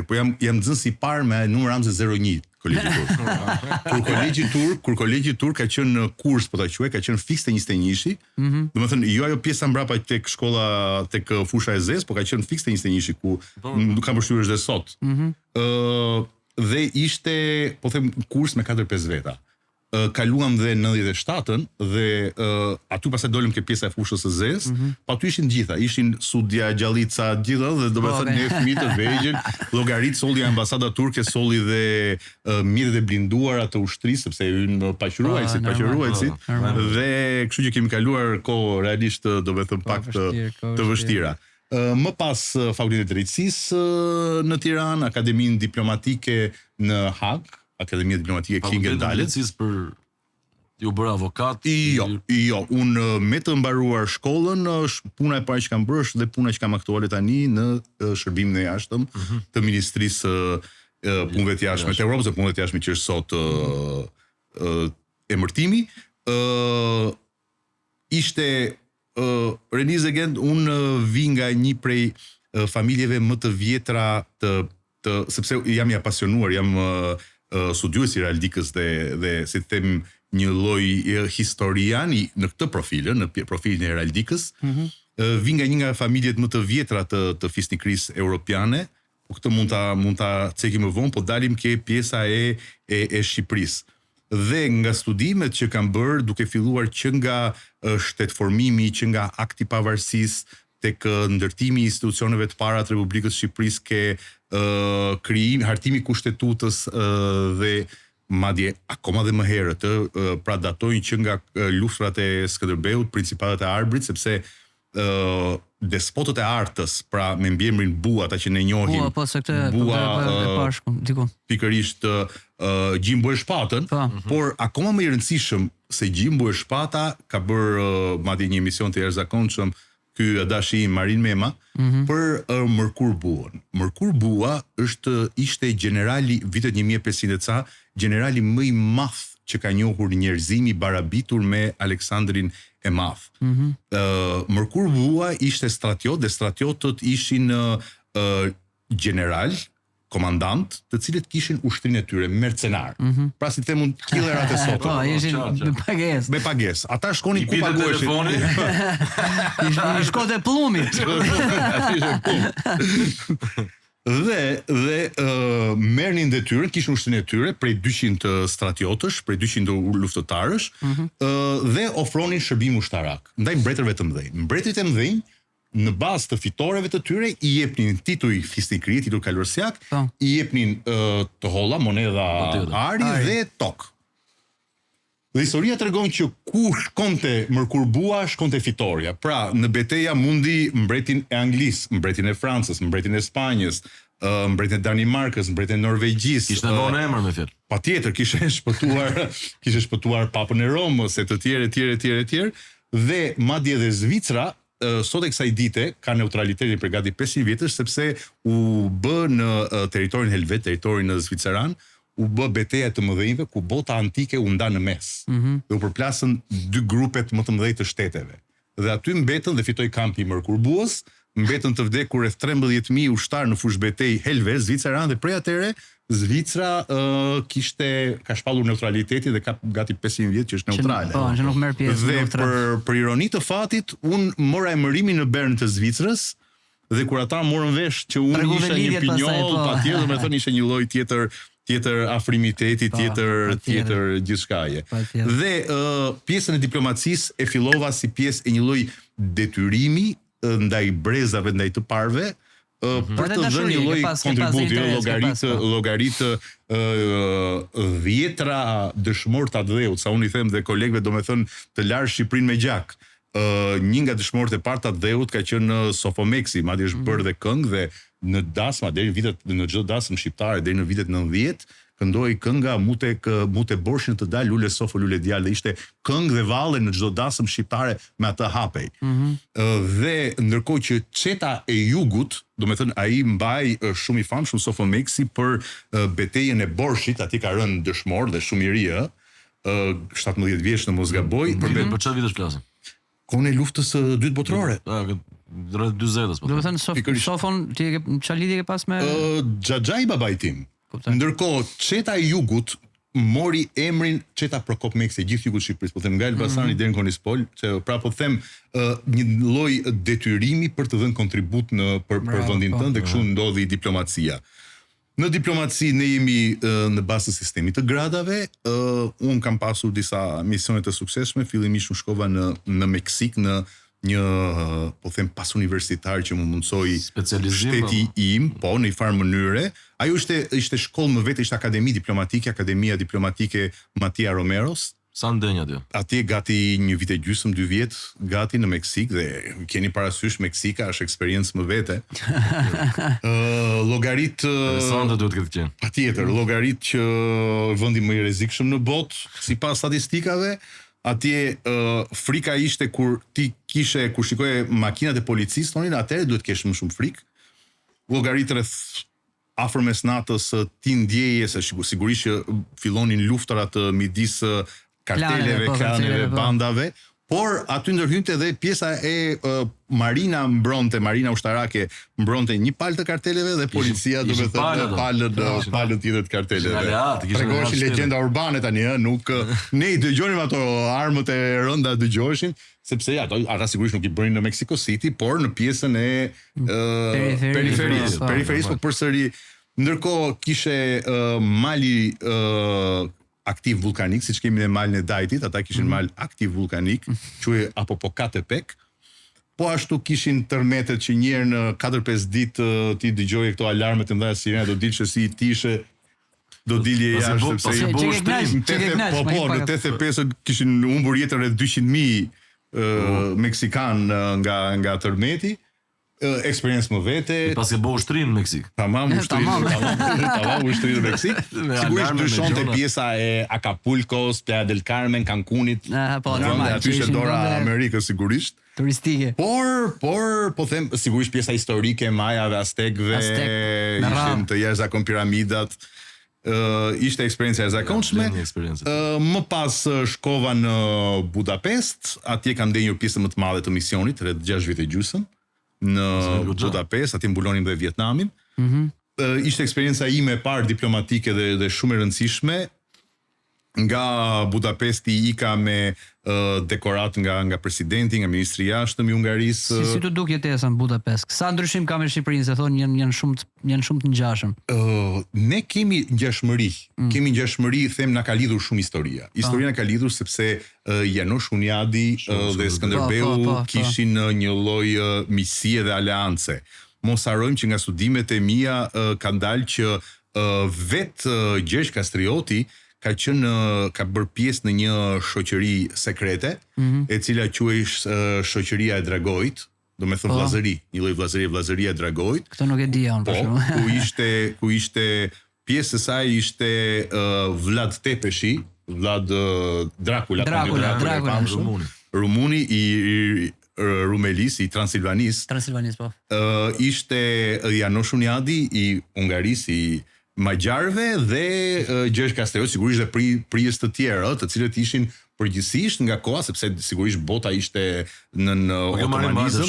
po jam nxënës i parë me numër Ramze 01 kolegji turk. Kur kolegji turk ka qenë në kurs po ta quaj, ka qenë fikse 21-shi. Domethënë jo ajo pjesa mbrapa tek shkolla tek fusha e zez, po ka qenë fikse 21-shi ku nuk kam përshtypur edhe sot. Dhe ishte po them kurs me 4-5 veta. Kaluam dhe 97-ën dhe aty pastaj dolëm ke pjesa e fushës së zez, pa aty ishin gjitha, ishin Sudia, Gjallica, gjitha dhe domethënë ne fëmijë të vegjël, llogarit solli ambasada turke, solli dhe mjetet e blinduara të ushtrisë sepse hyn paqëruajtësit, dhe kështu që kemi kaluar kohë realisht domethënë pak të vështira. Më pas Fakultetin e Drejtësisë në Tiranë, Akademinë Diplomatike në Hag, Akademia Diplomatike King and Dalet. Për ju bërë avokat? Jo, unë me të mbaruar shkollën, puna e parë që kam bërë është dhe puna që kam aktuale tani në shërbimin e jashtëm të Ministrisë Punëve të Jashtme të Evropës dhe Punëve të Jashtme që është sot emërtimi. Ishte Reniz Egend, unë vi nga një prej familjeve më të vjetra sepse jam i apasionuar, jam studiues i realdikës dhe si të them një lloj historian në këtë profilën, në profilin e realdikës. Vi nga një nga familjet më të vjetra të fisnikrisë europiane. Këtë mund ta cekim më vonë, po dalim ke pjesa e Shqipërisë. Dhe nga studimet që kam bërë, duke filluar që nga shtetformimi, që nga akti i pavarësisë, tek ndërtimi i institucioneve të para të Republikës Shqipërisë, ke hartimi kushtetutës dhe madje akoma dhe më herët, pra datojnë që nga luftrat e Skënderbeut, principatet e Arbrit, sepse despotët e artës, pra me mbiemrin Bua, ata që ne njohim. Bua pikërisht Gjimbo e Shpatën, por akoma më i rëndësishëm se Gjimbo e Shpata ka bërë madje një emision të jashtëzakonshëm ky dashi i Marin Mema për Mërkur Buën. Mërkur Bua ishte generali vitet 1500 ca, generali më i madh që ka njohur njerëzimi barabitur me Aleksandrin e Madh. Mërkur Bua ishte stratiot dhe stratiotët ishin general, komandant, të cilët kishin ushtrinë e tyre mercenar. Pra si themun killerat e sotme. Po, ishin me pagesë. Me pagesë. Ata shkonin ku Pite paguheshin. telefoni. I shkote pllumit. Dhe merrnin detyrën, kishin ushtrinë e tyre prej 200 stratiotësh, prej 200 luftëtarësh, dhe ofronin shërbim ushtarak ndaj mbretërve të mëdhenj. Mbretërit e mëdhenj në bazë të fitoreve të tyre i jepnin tituj fisnikëri, tituj kalorsiak, i jepnin të holla, monedha ari dhe tokë. Dhe historia tregon që ku shkonte mërkurbua, shkonte fitoria. Pra, në beteja mundi mbretin e Anglisë, mbretin e Francës, mbretin e Spanjës, mbretin e Danimarkës, mbretin e Norvegjisë. Kishte vonë emër me fjalë. Patjetër kishte shpëtuar papën e Romës e të tjerë, dhe madje edhe Zvicra sot e kësaj dite ka neutralitetin për gati 500 vjetësh, sepse u bë në territorin helvet, territorin zviceran, u bë beteja të mëdhenjve ku bota antike u nda në mes. Dhe u përplasën 2 grupet më të mëdhenj të shteteve. Dhe aty mbetën dhe fitoi kampi i Mërkurbues, mbetën të vdekur rreth 13.000 ushtar në fushë betej helvet, zviceran, dhe prej atyre Zvicra ka shpallur neutralitetin dhe ka gati 500 vjet që është neutrale. Po, që nuk merr pjesë në luftra. Dhe për ironi të fatit, unë mora emërimin në Bern të Zvicrës, dhe kur ata morën vesh që unë isha një pinjoll, patjetër, me thënë isha një lloj tjetër afrimiteti, tjetër gjithçkaje. Dhe pjesën e diplomacisë e fillova si pjesë e një lloj detyrimi ndaj brezave, ndaj të parve, për të dhënë një lloj kontributi, llogaritë dhjetra dëshmorë të Dheut, sa unë i them dhe kolegëve, domethënë të larë Shqipërinë me gjak. Një nga dëshmorët e parë të Dheut ka qenë Sofomeksi, madje është bërë dhe këngë, dhe në dasma deri në çdo dasmë shqiptare deri në vitet 90 këndoi kënga mute borshin të dal lule sofo lule djalë, dhe ishte këngë dhe valle në çdo dasmë shqiptare me atë hapej. Dhe ndërkohë që çeta e jugut, domethënë ai mbaj shumë i famshëm Sofomeksi për betejën e Borshit, aty ka rënë dëshmor dhe shumë i ri, 17 vjeç në mos gaboj. Për çfarë vitesh flasim? Kohën e luftës së dytë botërore. Rreth 40-s po. Domethënë Sofon çfarë lidhje ke pas me Xhaxhai babait tim. Ndërkohë çeta e jugut mori emrin çeta Prokop Meksi, gjithë jugut Shqipërisë, po them nga Elbasani deri në Konispol, që pra po them një lloj detyrimi për të dhënë kontribut për vendin tënd, dhe kështu ndodhi diplomacia. Në diplomaci ne jemi në bazë të sistemit të gradave. Unë kam pasur disa misione të suksesshme, fillimisht u shkova në Meksik, në një, po them, pas universitar që më mundsoi shteti im, po në një farë mënyre. Ajo ishte shkollë më vete, ishte akademi diplomatike, Akademia Diplomatike Matia Romeros. Sa ndenja aty? Atje gati 1 vit e gjysmë, 2 vjet, gati në Meksik, dhe keni parasysh Meksika është eksperiencë më vete. Llogarit interesante duhet këtë qenë. Patjetër, llogarit që vendi më i rrezikshëm në botë, sipas statistikave. Atje frika ishte kur kur shikoje makinat e policisë, thonin atëherë duhet kesh më shumë frikë. Llogarit rreth afër mesnatës ti ndjeje se sigurisht që fillonin luftrat midis karteleve, klaneve, bandave, por aty ndërhynte edhe pjesa e Marina Marina ushtarake mbronte një palë të karteleve, dhe policia domethënë palën tjetër të karteleve. Tregoheshin legjenda urbane tani, nuk ne i dëgjonim ato armët e rënda dëgjoheshin, sepse ata sigurisht nuk i bënin në Mexico City, por në pjesën e periferisë, po përsëri. Ndërkohë kishe mali aktiv vulkanik, siç kemi në malin e Dajtit, ata kishin mal aktiv vulkanik, quhej Popocatépetl. Po ashtu kishin tërmetet që një herë në 4-5 ditë ti dëgjoje këto alarmet e mëdha sirena, do dilje si tishe, do dilje jashtë, sepse në 85 kishin humbur jetën rreth 200.000 meksikan nga tërmeti. Eksperiencë më vete. Pas ke bëu ushtri në Meksik. Tamam ushtri në Meksik. Sigurisht ndryshonte pjesa e Acapulcos, Playa del Carmen, Cancunit. Po normal, aty ishte dora Amerikës sigurisht. Turistike. Por po them sigurisht pjesa historike, majave, aztekëve, ishin të jashtëzakonshëm piramidat. Ishte eksperiencë e zakonshme. Më pas shkova në Budapest, atje kam ndenjur pjesën më të madhe të misionit, rreth 6 vite gjysmë. Në Budapest, aty mbulonim dhe Vietnamin. ishte eksperienca ime e parë diplomatike dhe shumë e rëndësishme. Nga Budapesti ika me dekorat nga presidenti, nga ministri i jashtëm i Hungarisë. Si të duk jetesa në Budapest? Sa ndryshim ka me Shqipërinë, se thonë janë shumë të ngjashëm. Ne kemi ngjashmëri. Kemi ngjashmëri, them na ka lidhur shumë historia. Historia na ka lidhur sepse Janosh Hunyadi dhe Skënderbeu kishin një lloj miqësie dhe aleance. Mos harrojmë që nga studimet e mia ka dalë që vetë Gjergj Kastrioti ka bërë pjesë në një shoqëri sekrete, e cila quhej shoqëria e Dragojit, do me thënë vllazëri, një lloj vllazëria e Dragojit. Këtë nuk e dija unë për shembull. Ku ishte pjesë e saj ishte Vlad Tepeshi, Vlad Dracula, Rumuni i Rumelis, i Transilvanis, po. Ishte Janosh Hunyadi i Hungarisë, i Magjarëve dhe Gjergj Kastrioti, sigurisht dhe prijes të tjerë, të cilët ishin përgjithsisht nga koha, sepse sigurisht bota ishte në otomanizëm.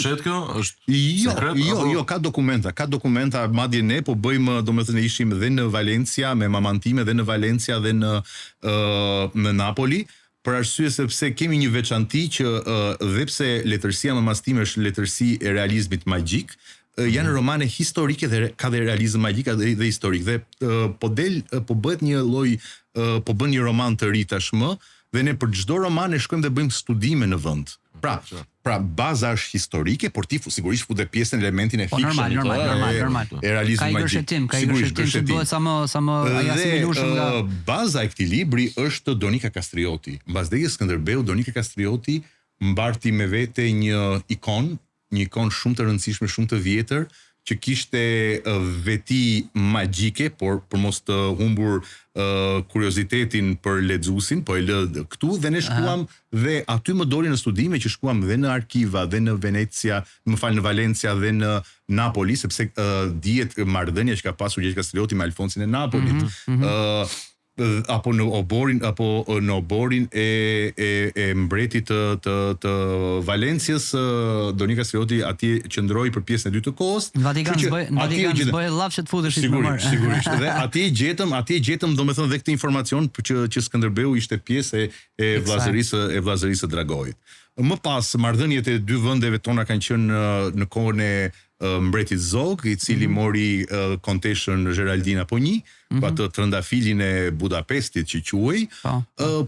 Jo, ka dokumenta, madje ne po bëjmë, domethënë ishim dhe në Valencia me maman time, dhe në Valencia dhe në Napoli, për arsye sepse kemi një veçanti që dhe pse letërsia mamas time është letërsi e realizmit magjik, janë romane historike dhe ka dhe realizëm magjik dhe historik, dhe po bëhet një lloj, po bën një roman të ri tashmë, dhe ne për çdo roman ne shkojmë dhe bëjmë studime në vend. Pra baza është historike, por ti sigurisht futet pjesën elementin e fiction, normal. E realizmit magjik. Ka i gërshetim që bëhet sa më asimilueshëm nga. Baza e këtij libri është Donika Kastrioti. Mbas vdekjes Skënderbeu, Donika Kastrioti mbarti me vete një ikon shumë të rëndësishme, shumë të vjetër, që kishte veti magjike, por për mos të humbur kuriozitetin për lexuesin, po e lë këtu dhe ne shkuam dhe aty më doli në studime që shkuam dhe në arkiva, dhe në Venecia, në Valencia dhe në Napoli, sepse dihet marrëdhënia që ka pasur Gjergj Kastrioti me Alfonsin e Napolit. Apo në oborin e mbretit të Valencias, Donika Kastrioti atje qëndroi për pjesën e dytë të kohës. Në Vatikan s'bëhe llaf që të futesh më marr. Sigurisht. Dhe atje gjetëm domethënë dhe këtë informacion që Skënderbeu ishte pjesë e vllazërisë së Dragojit. Më pas marrëdhëniet e dy vendeve tona kanë qenë në kohën e mbretit Zog, i cili mori konteshën Geraldina Pogni, atë trëndafilin e Budapestit që quhej,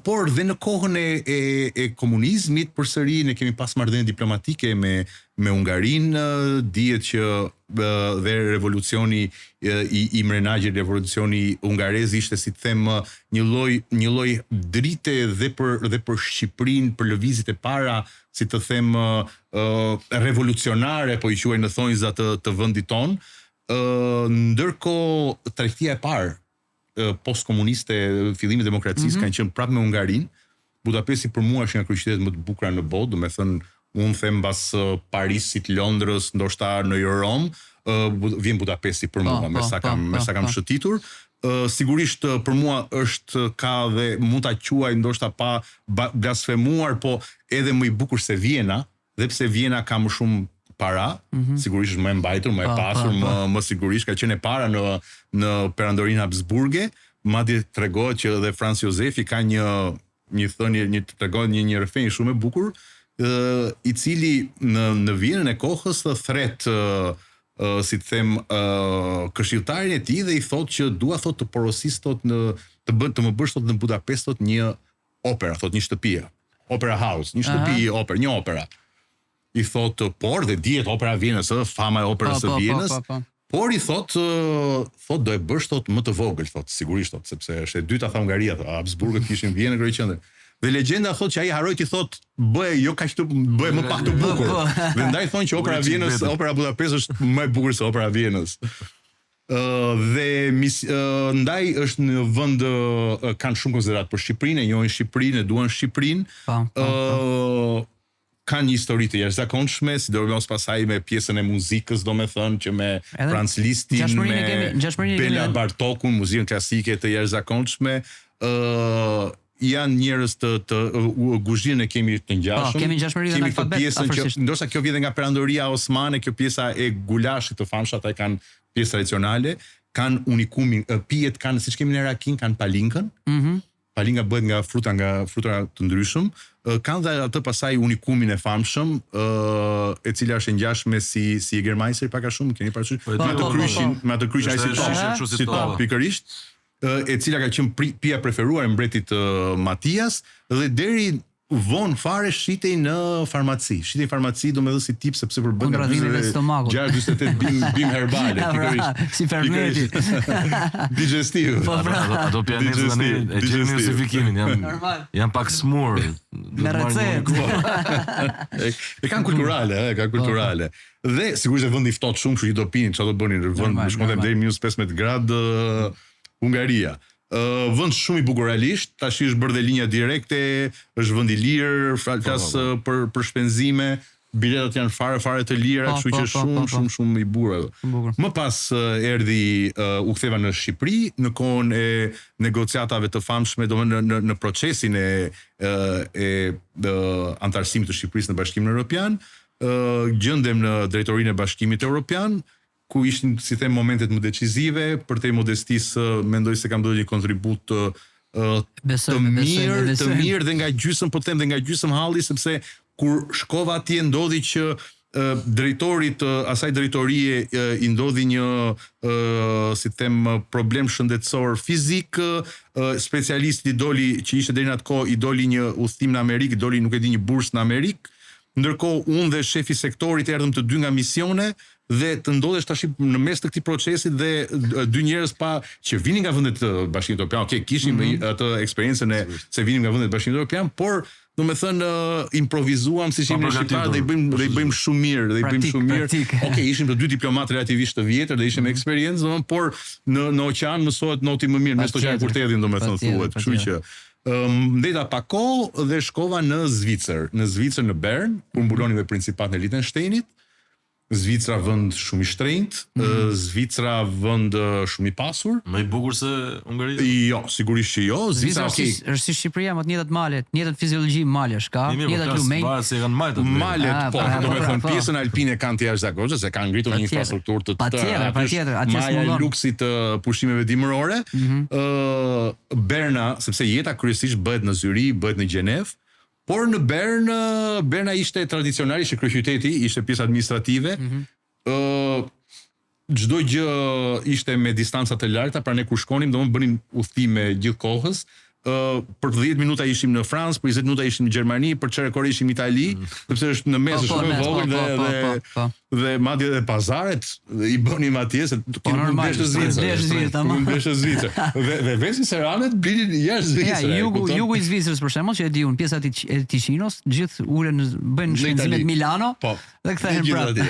por dhe në kohën e komunizmit përsëri ne kemi pas marrëdhënie diplomatike me Hungarinë, dihet që dhe revolucioni i Mrenagje, revolucioni hungarez ishte, si të them, një lloj drite dhe për Shqipërinë, për lëvizjet e para, si të them, revolucionare, po i quajnë në thonjza të vendit ton. Ndërkohë tregtia e parë postkomuniste, fillimi i demokracisë kanë qenë prapë me Hungarinë. Budapesti për mua është një kryeqytet më të bukur në botë, do të thënë, unë them mbas Parisit, Londrës, ndoshta në Rom, vjen Budapesti për mua, me sa kam shëtitur. Sigurisht për mua ka dhe mund ta quaj ndoshta pa blasfemuar, po edhe më i bukur se Vjena, dhe pse Vjena ka më shumë para, sigurisht është më e mbajtur, më e pasur, më sigurisht ka qenë e para në perandorinë Habsburge, madje tregohet që edhe Franz Josefi ka një thënie, tregon një refren shumë e bukur, i cili në Vjenën e kohës thret, si të them, këshilltarin e tij dhe i thotë që dua të porosis të më bësh në Budapest një opera, një shtëpi, opera house, një shtëpi opera, një opera. I thotë, por dhe dihet opera Vjenës, fama e operës së Vjenës, por i thotë do e bësh më të vogël, sigurisht, sepse është e dyta tha Hungaria, Habsburgët kishin Vjenë kryeqendër. Dhe legjenda thotë që ai harroi të thotë bëj më pak të bukur. Dhe ndaj thonë që opera Vjenës, opera Budapest është më e bukur se opera Vjenës. Dhe ndaj është në vend, kanë shumë konsiderat për Shqipërinë, e njohin Shqipërinë, e duan Shqipërinë. Kanë një histori të jashtëzakonshme, sidomos pasaj me pjesën e muzikës, domethënë që me Franz Lisztin, me Bela Bartokun, muzikën klasike të jashtëzakonshme. Janë njerëz të guzhinën e kemi të ngjashëm. Kemi ngjashmëri dhe në alfabet, afërsisht. Ndoshta kjo vjen nga perandoria osmane, kjo pjesa e gulashit të famshëm, ata kanë pjesë tradicionale. kanë unikumin, pijet kanë, siç kemi në rakin, kanë palinkën. Palinka bëhet nga fruta të ndryshëm. Kanë dhe atë pasaj unikumin e famshëm, e cila është e ngjashme si Jägermeister pak a shumë, keni parasysh me atë kryqin si top pikërisht, e cila ka qenë pija preferuar e mbretit Matias dhe deri vonë fare shitej në farmaci. Shitej në farmaci do me dhe si tip sepse për bën nga Kundradhimeve të stomakut. 6-48 bim herbale, pikërisht. Si fermenti. Digestiv. Ato pjanisë tani e gjeni justifikimin, jam pak smur. Me recetë. E kanë kulturale, Dhe sigurisht e vendi ftohtë shumë, kështu që do pinin, çfarë do bënin, vend shkonte deri minus 15 gradë Hungaria. Vend shumë i bukur realisht, tash është bërë dhe linja direkte, është vend i lirë, flas për shpenzime, biletat janë fare të lira, kështu që shumë i bukur. Më pas erdhi u ktheva në Shqipëri në kohën e negociatave të famshme, domethënë në procesin e antarësimit të Shqipërisë në Bashkimin Evropian, gjendem në drejtorinë e Bashkimit Evropian, ku ishin, si them, momentet më decisive, për te modestisë mendoj se kam dhënë një kontribut të mirë dhe nga gjysmë, po them dhe nga gjysmë halli, sepse kur shkova atje ndodhi që drejtorit asaj drejtorie i ndodhi një si them problem shëndetësor fizik, specialisti doli që ishte deri në atë kohë i doli një udhtim në Amerikë, doli nuk e di një bursë në Amerikë. Ndërkohë unë dhe shefi sektorit erdhëm të dy nga misione dhe të ndodhesh tash në mes të këtij procesi dhe dy njerëz që vinin nga vendet të Bashkimit Evropian, kishim atë eksperiencën se vinim nga vendet të Bashkimit Evropian, por domethënë improvizuam siç jemi në Shqipëri dhe i bëjmë shumë mirë, ishim të dy diplomatë relativisht të vjetër dhe ishim me eksperiencë, domethënë, por në oqean mësohet noti më mirë, mes oqeanit kur të erdhin domethënë thuhet, kështu që ndeta pa kohë dhe shkova në Zvicër në Bern, ku mbulonin dhe principat në Liechtensteinit. Zvicra vend shumë i shtrenjtë, Zvicra vend shumë i pasur. Më i bukur se Hungaria? Jo, sigurisht që jo. Zvicra është si Shqipëria, më të njëjtat malet, të njëjtat fiziologji malesh ka, njëjtat lumenj. Malet, po, domethënë pjesën alpine kanë të jashtëzakonshme, se kanë ngritur një infrastrukturë të tërë. Patjetër, maja e luksit të pushimeve dimërore. Berna, sepse jeta kryesisht bëhet në Zyri, bëhet në Gjenev. Por në Berna ishte tradicionalisht kryeqyteti, ishte pjesë administrative. Çdo gjë ishte me distanca të larta, pra ne kur shkonim, domethënë bënim udhime gjithë kohës. Për 10 minuta ishim në Francë, për 20 minuta ishim në Gjermani, për çfarë kohë ishim në Itali, sepse është në mes, është shumë e vogël dhe madje edhe pazaret i bënim atje se kemi ndeshë Zvicër. Dhe vesin Seranet binin jashtë Zvicrës. Jugu i Zvicrës për shembull, që e di unë, pjesa e Ticino's, gjithë ulen bëjnë shpenzimet Milano dhe kthehen prapë.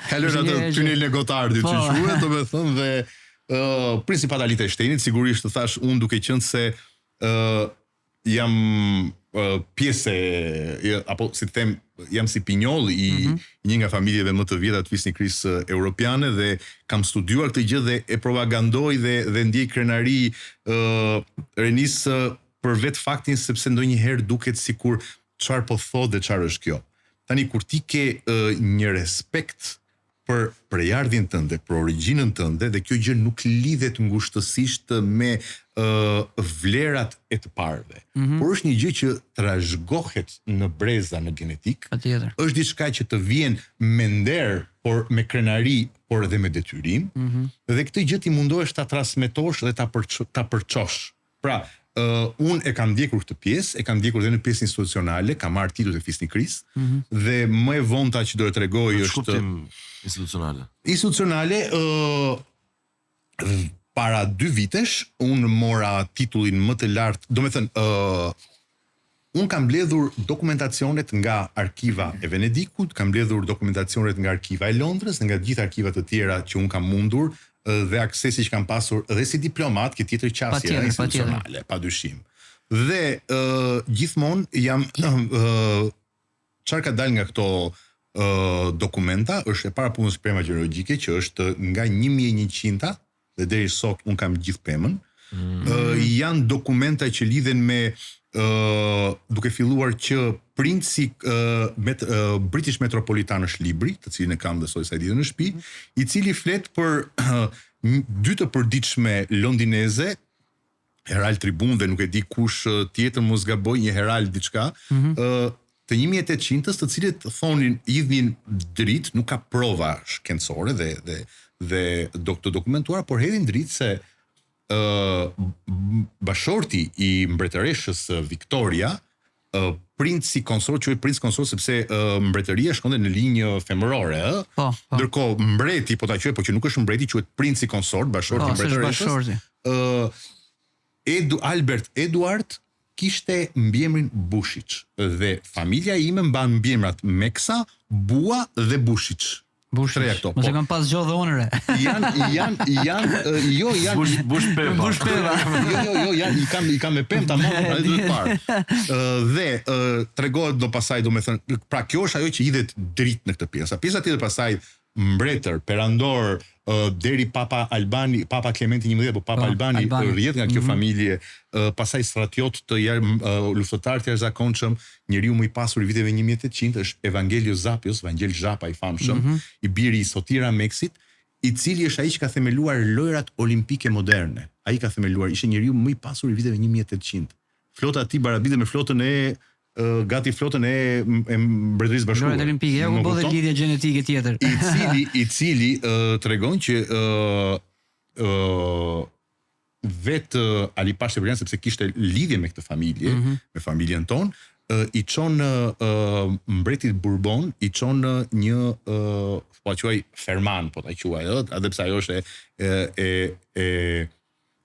Kalojnë atë tunelin e Gotthardit që quhet, domethënë, dhe principata e Liechtensteinit, sigurisht të thash unë duke qenë se jam pjesë apo si të them jam si pinjoll i një nga familjeve më të vjetra të fisnikrisë europiane dhe kam studiuar këtë gjë dhe e propagandoj dhe ndjej krenari Renis për vetë faktin sepse ndonjëherë duket sikur çfarë po thotë dhe çfarë është kjo. Tani kur ti ke një respekt për prejardhjen tënde, për origjinën tënde dhe kjo gjë nuk lidhet ngushtësisht me vlerat e të parëve. Por është një gjë që trashëgohet në breza në genetik. Është diçka që të vjen me nder, por me krenari, por edhe me detyrim. Dhe këtë gjë ti mundohesh ta transmetosh dhe ta përçosh. Pra, unë e kam ndjekur këtë pjesë, e kam ndjekur dhe në pjesë institucionale, kam marrë titujt e fisnikrisë dhe më e vonta që do të tregoj është institucionale. Para 2 vitesh unë mora titullin më të lartë, domethënë unë kam mbledhur dokumentacionet nga arkiva e Venedikut, kam mbledhur dokumentacionet nga arkiva e Londrës, nga gjithë arkivat të tjera që unë kam mundur dhe aksesi që kam pasur dhe si diplomat, këtë tjetër qasje institucionale, padyshim. Dhe gjithmonë jam çfarë ka dalë nga këto dokumenta, është e para punës pema gjeologjike që është nga 1100-ta dhe deri sot unë kam gjithë pemën. Janë dokumenta që lidhen me duke filluar që princi British Metropolitanësh libri, të cilin e kam dhe sot sa ditë në shtëpi, i cili flet për dy të përditshme londineze, Herald Tribune dhe nuk e di kush tjetër mos gaboj, një Herald diçka, të 1800-s, të cilët thonin idhin dritë, nuk ka prova shkencore dhe të dokumentuar, por hedhin dritë se bashorti i mbretëreshës Victoria, princi konsort, quhet princi konsort sepse mbretëria shkonte në linjë femërore, ndërkohë mbreti, po ta quhet, por që nuk është mbreti, quhet princi konsort, bashorti i mbretëreshës. Albert Edward kishte mbiemrin Bushiç dhe familja ime mban mbiemrat Meksa, Bua dhe Bushiç. Mos e kam pas gjohë dhe onëre. Bush Peva. I kam me pemë ta marrë atë të parë. Dhe tregohet do pasaj, domethënë, pra kjo është ajo që hidhet dritë në këtë pjesë. Pjesa tjetër pasaj mbretër, perandor, deri Papa Albani, Papa Clementi XI, apo Papa Albani rrjedh nga kjo familje, pasaj stratiot të luftëtar të jashtëzakonshëm, njeriu më i pasur i viteve 1800 është Evangelio Zapios, Vangel Zhapa i famshëm, i biri i Sotira Meksit, i cili është ai që ka themeluar lojrat olimpike moderne. Ai ka themeluar, ishte njeriu më i pasur i viteve 1800. Flota e tij barabitet me flotën gati flotën e Mbretërisë Bashkuar. Lojrat olimpike, ja ku bëhet lidhje gjenetike tjetër. I cili tregon që vetë Ali Pasha Brian, sepse kishte lidhje me këtë familje, me familjen tonë, i çon mbretit Bourbon, i çon një po quaj Ferman, po ta quaj, edhe pse ajo është e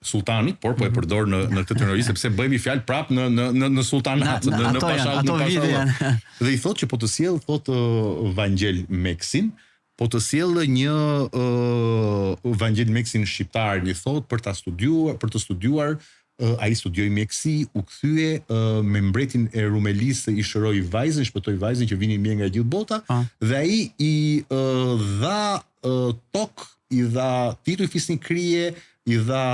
sultanit, por po e përdor në këtë terrorist, sepse bëhemi fjalë prap në sultanat, në pasha. Dhe i thotë që po të sjell, thotë Vangel Meksin, po të sjell një Vangel Meksin shqiptar, i thotë për të studiuar, ai studioi mjeksi, u kthye me mbretin e Rumelisë, i shëroi vajzën, shpëtoi vajzën që vinin mirë nga gjithë bota, dhe ai i dha tokë, i dha titull fisnikrije, i dha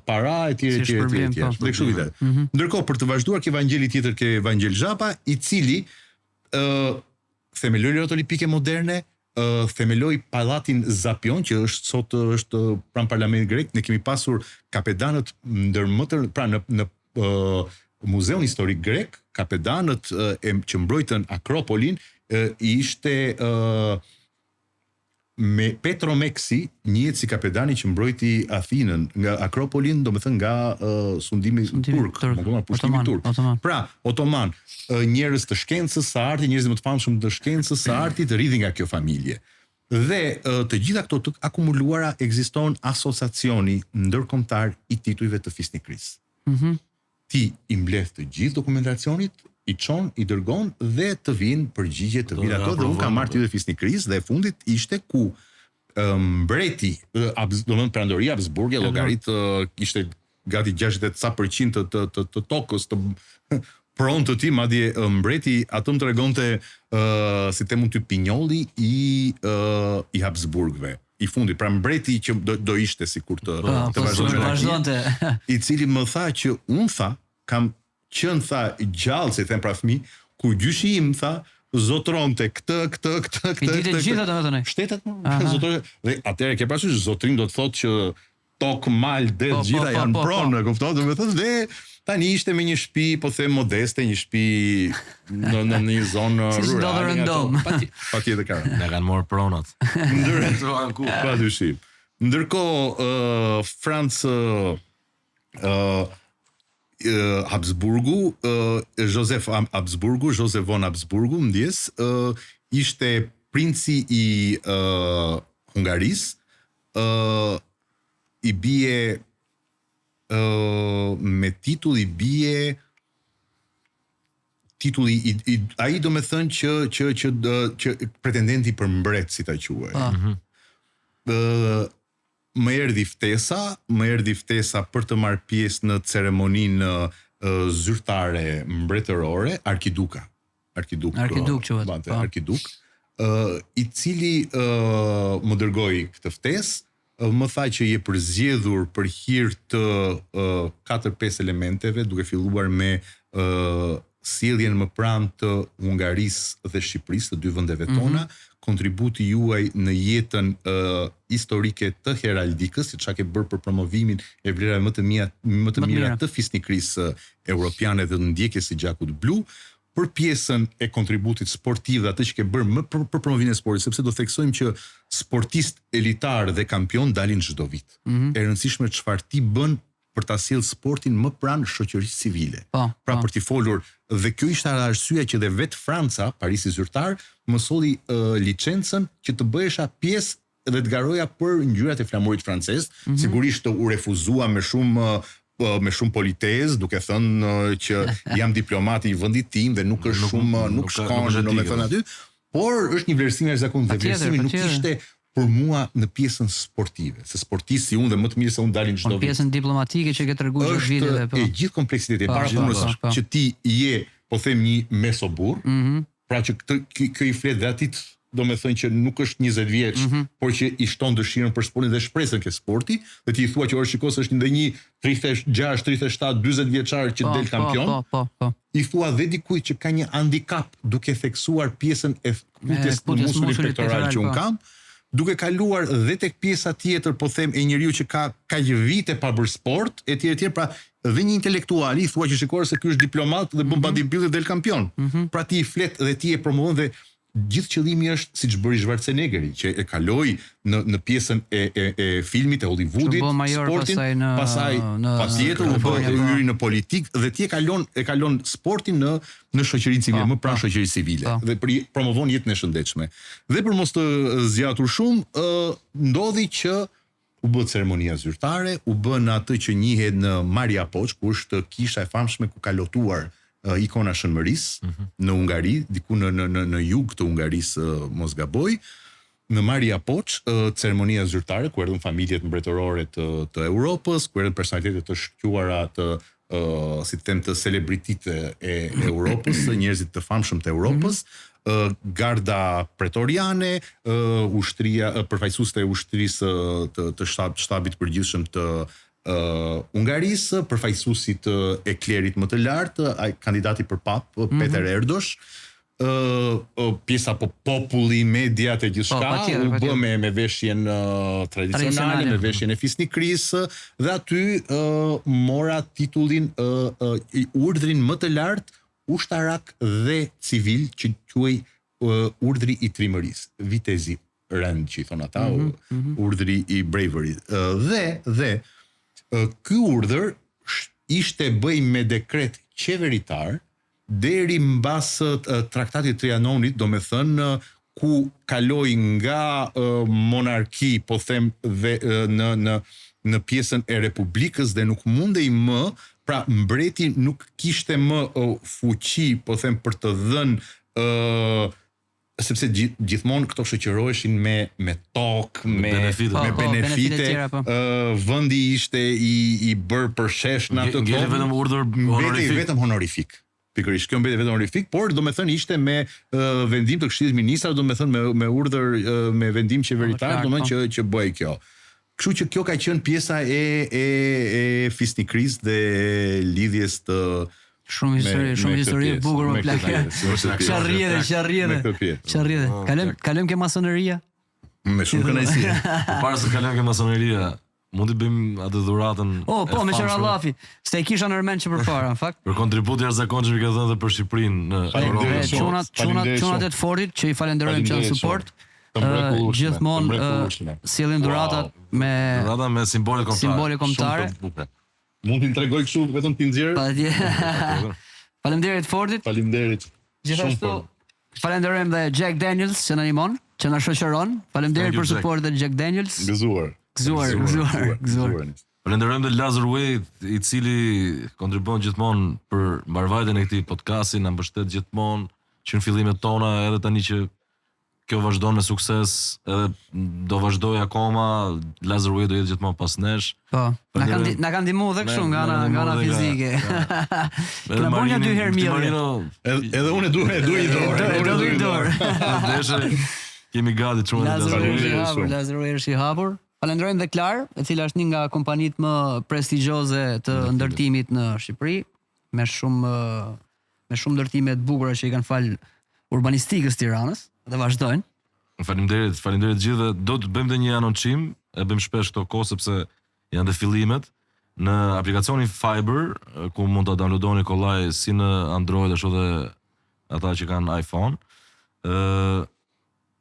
para e tjere. Dhe kështu vite. Ndërkohë, për të vazhduar ke Evangeli tjetër, ke Evangel Zhapa, i cili themeloi lojrat olimpike moderne, themeloi pallatin Zapion, që është pranë parlamentit grek. Ne kemi pasur kapedanët në Muzeun Historik Grek, kapedanët që mbrojtën Akropolin, ishte me Petro Meksi, njëhet si kapedani që mbrojti Athinën nga Akropolin, domethënë nga sundimi turk, pushtimi turk. Pra, otoman, njerëz të shkencës së artit, njerëz më të famshëm të shkencës së artit rridhin nga kjo familje. Dhe të gjitha këto të akumuluara ekziston asociacioni ndërkombëtar i titujve të fisnikrisë. Ti i mbledh të gjithë dokumentacionit, i çon, i dërgon dhe të vinë përgjigje të vinë ato, dhe unë kam marrë titujve fisnikrisë dhe e fundit ishte ku mbreti, domethënë perandoria Habsburgje, llogarit ishte gati 60% të tokës të pronë të ti, madje mbreti atë më tregonte si temun ty pinjolli i Habsburgëve. I fundit, pra mbreti që do ishte sikur të vazhdonte, i cili më tha që unë tha kam qënë, tha, gjallë, si them pra fëmi, ku gjyshi im, tha, zotronte këtë. I ditë gjitha të vëtëne. Shtetet, dhe atëre ke parasysh, zotrin do të thotë që tokë, mal, det, gjitha janë pronë, kupton, dhe tani ishte me një shtëpi, po them modeste, një shtëpi në një zonë rurale. Patjetër ka. Ne kanë marrë pronat. Padyshim. Ndërkohë Franz Habsburgu, Joseph von Habsburgu, ndjes, ishte princi i Hungarisë, i bie me titull, i bie titulli, ai do me thënë që pretendenti për mbret, si ta quaj. Më erdhi ftesa për të marrë pjesë në ceremoninë zyrtare mbretërore, arkiduk, i cili më dërgoi këtë ftesë, më tha që je përzgjedhur për hir të 4-5 elementeve, duke filluar me sjelljen më pranë të Hungarisë dhe Shqipërisë, të dy vendeve tona, kontributi juaj në jetën historike të heraldikës, si çka ke bërë për promovimin e vlerave më të mira të fisnikrisë europiane dhe të ndjekjes së gjakut blu, për pjesën e kontributit sportiv dhe atë që ke bërë më për promovimin e sportit, sepse do theksojmë që sportist elitar dhe kampion dalin çdo vit. E rëndësishme çfarë ti bën për ta sjellë sportin më pranë shoqërisë civile. Pra për t'i folur, dhe kjo ishte arsyeja që dhe vetë Franca, Parisi zyrtar, më solli licencën që të bëhesha pjesë dhe të garoja për ngjyrat e flamurit francez. Sigurisht u refuzua me shumë politezë, duke thënë që jam diplomati i vendit tim dhe nuk është shumë nuk shkon domethënë aty, por është një vlerësim i jashtëzakonshëm dhe vlerësimi nuk ishte për mua në pjesën sportive, se sportisti unë dhe më të mirë se unë dalin çdo vit. Pjesën diplomatike që ke treguar viteve po. Është e gjithë kompleksiteti e para punës që ti je, po them, një mesobur, pra që kjo i flet dhe atit, do me thënë që nuk është 20 vjeç, por që i shton dëshirën për sportin dhe shpresën ke sporti, dhe ti i thua që shikos është një 36, 37, 40 vjeçar që del kampion. I thua dhe dikujt që ka një handicap duke theksuar pjesën e kputjes të muskulit pektoral që un kam, duke kaluar dhe tek pjesa tjetër, po them, e njeriu që ka kaq vite pa bërë sport, etj, pra dhe një intelektuali i thua që shikoj se ky është diplomat dhe bën bodybuilding del kampion. Pra ti i flet dhe ti e promovon dhe gjithë qëllimi është siç bëri Schwarzeneggeri, që e kaloi në pjesën e filmit e Hollywoodit, sportin, pastaj patjetër u bë hyri në politik dhe ti e kalon sportin në shoqërinë civile, më pranë shoqërisë civile dhe promovon jetën e shëndetshme. Dhe për mos të zgjatur shumë, ndodhi që u bë ceremonia zyrtare, u bën atë që njihet në Maria Poç, ku është kisha e famshme ku ka lotuar ikona shënmërisë në Hungari, diku në jug të Hungarisë, mos gaboj, në Maria Poç, ceremonia zyrtare ku erdhën familjet mbretërore të Europës, ku erdhën personalitetet të shquara si të them të celebrititë e Europës, njerëzit të famshëm të Europës, garda pretoriane, ushtria, përfaqësuesit e ushtrisë të shtabit përgjithshëm të Hungarisë, përfaqësuesit e klerit më të lartë, kandidati për pap, Peter Erdosh, pjesa populli, mediat e gjithçka, u bë me veshjen tradicionale, me veshjen e fisnikrisë, dhe aty mora titullin, urdhrin më të lartë ushtarak dhe civil, që quhej urdhri i trimërisë, vitezi rend që i thon ata, urdhri i bravery. Dhe ky urdhër ishte bëj me dekret qeveritar deri mbas traktatit Trianonit, do me thënë ku kaloi nga monarki, po them, dhe në pjesën e republikës dhe nuk mundej më, pra mbreti nuk kishte më fuqi, po them, për të dhënë sepse gjithmonë këto shoqëroheshin me tokë, me benefite, vendi ishte i bërë për shesh në atë kohë. Vetëm urdhër honorific. Vetëm honorific. Pikërisht, kjo mbeti vetëm honorific, por do me thënë ishte me vendim të Këshillit Ministrave, do me thënë me urdhër, me vendim qeveritar, do me thënë që bëj kjo. Kështu që kjo ka qenë pjesa e fisnikrisë dhe lidhjes të Shumë histori e bukur me plakë. Çarrjedhe. Kalojmë ke masoneria. Me shumë kënaqësi. Para se kalojmë ke masoneria, mund të bëjmë atë dhuratën. Po, me qira Allafi. S'e kisha nërmend që përpara, në fakt. Për kontributin e jashtëzakonshëm që ka dhënë edhe për Shqipërinë në Europë. Çunat e Fordit që i falenderojmë që janë suport. Gjithmonë sillin dhuratat me simbole kombëtare. Mund t'i tregoj kështu vetëm ti nxjerr? Faleminderit Fordit. Faleminderit. Gjithashtu falenderojmë dhe Jack Daniels që na ndihmon, që na shoqëron. Faleminderit për suportin Jack Daniels. Gëzuar. Falenderojmë dhe Lazar Way, i cili kontribon gjithmonë për mbarvajtjen e këtij podcasti, na mbështet gjithmonë që në fillimet tona, edhe tani që kjo vazhdon me sukses, edhe do vazhdoj akoma, Lazar Way do jetë gjithmonë pas nesh. Po, na kanë ndihmuar edhe kështu nga ana fizike. Na bën ja 2 herë mirë. Edhe unë duaj dorë. Kemi gati çuan Lazar Way është i hapur. Falenderojmë dhe Klar, e cila është një nga kompanitë më prestigjioze të ndërtimit në Shqipëri, me shumë ndërtime të bukura që i kanë fal urbanistikës Tiranës, dhe vazhdojnë. Faleminderit gjithë. Do të bëjmë dhe një anoncim, e bëjmë shpesh këto kohë sepse janë dhe fillimet në aplikacionin Fiber, ku mund ta downloadoni kollaj si në Android ashtu edhe ata që kanë iPhone.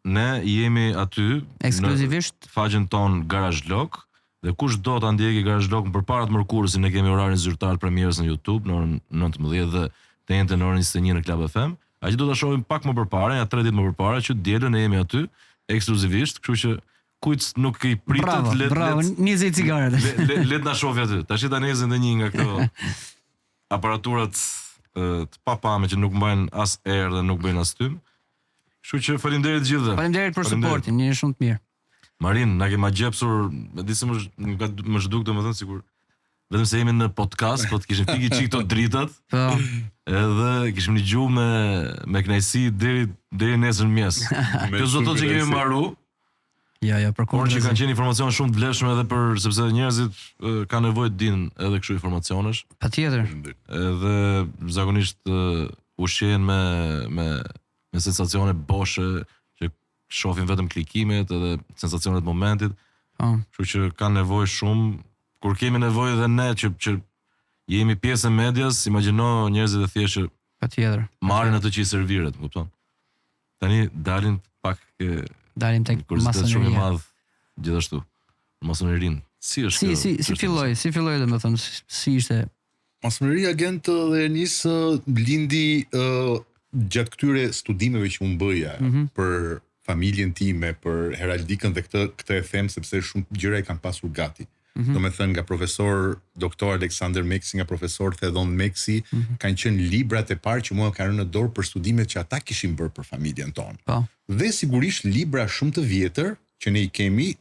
Ne jemi aty ekskluzivisht në faqen ton Garage Lock dhe kush do ta ndjekë Garage Lock përpara të mërkurës, ne kemi orarin zyrtar premierës në YouTube në orën 19 dhe të njëjtën në orën 21 në Club FM. A që do ta shohim pak më përpara, ja 3 ditë më përpara që dielën ne jemi aty ekskluzivisht, kështu që kujt nuk i pritet bravo, 20 cigaret. Let na shohë aty. Tash ta nezën edhe një nga këto aparaturat të papame që nuk mbajnë as erë dhe nuk bëjnë as tym. Kështu që faleminderit gjithëve. Faleminderit për suportin, një shumë të mirë. Marin, na ke ma gjepsur, di se më zhduk domethënë sikur vetëm se jemi në podcast, po të kishim piki çik këto dritat. Po. Edhe kishim një gjumë me kënaqësi deri nesër mes. Kjo zot thotë që kemi marru. Ja, për Por që kanë qenë informacione shumë të vlefshme edhe për sepse njerëzit kanë nevojë të dinë edhe kështu informacionesh. Patjetër. Edhe zakonisht ushqehen me sensacione boshe që shohin vetëm klikimet edhe sensacionet e momentit. Kështu që kanë nevojë shumë kur kemi nevojë edhe ne që jemi pjesë e medias, imagjino njerëzit e thjeshtë patjetër marrin atë që i serviret, kupton? Tani dalim tek masoneria shumë i madh gjithashtu. Masonerinë. Si është? Si filloi domethënë, si ishte? Masoneria Gent dhe nis lindi gjatë këtyre studimeve që unë bëja për familjen time, për heraldikën dhe këtë e them sepse shumë gjëra i kam pasur gati. Do me thënë nga profesor doktor Alexander Meksi, nga profesor Thedon Meksi, kanë qenë librat e parë që mua kanë rënë në dorë për studimet që ata kishin bërë për familjen tonë. Dhe sigurisht libra shumë të vjetër që ne i kemi,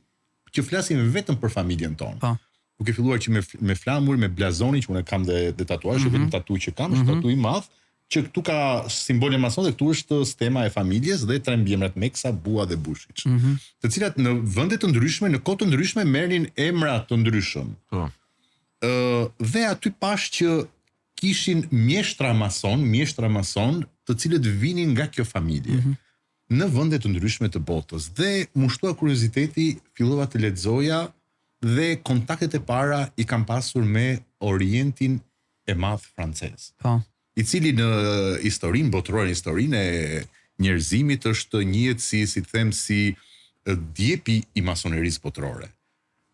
që flasim vetëm për familjen tonë. Duke filluar që me flamur, me blazonin, që unë kam dhe tatuazhe, vetëm tatu që kam, është tatu i madh, që këtu ka simbolin mason dhe këtu është stema e familjes dhe 3 mbiemrat Meksa, Bua dhe Bushiç. Të cilat në vende të ndryshme, në kohë të ndryshme merrin emra të ndryshëm. Dhe aty pash që kishin mjeshtra mason, të cilët vinin nga kjo familje në vende të ndryshme të botës. Dhe më shtua kurioziteti, fillova të lexoja dhe kontaktet e para i kam pasur me Orientin e Madh francez. I cili në historinë botërore, në historinë e njerëzimit është njihet si djepi i masonerisë botërore.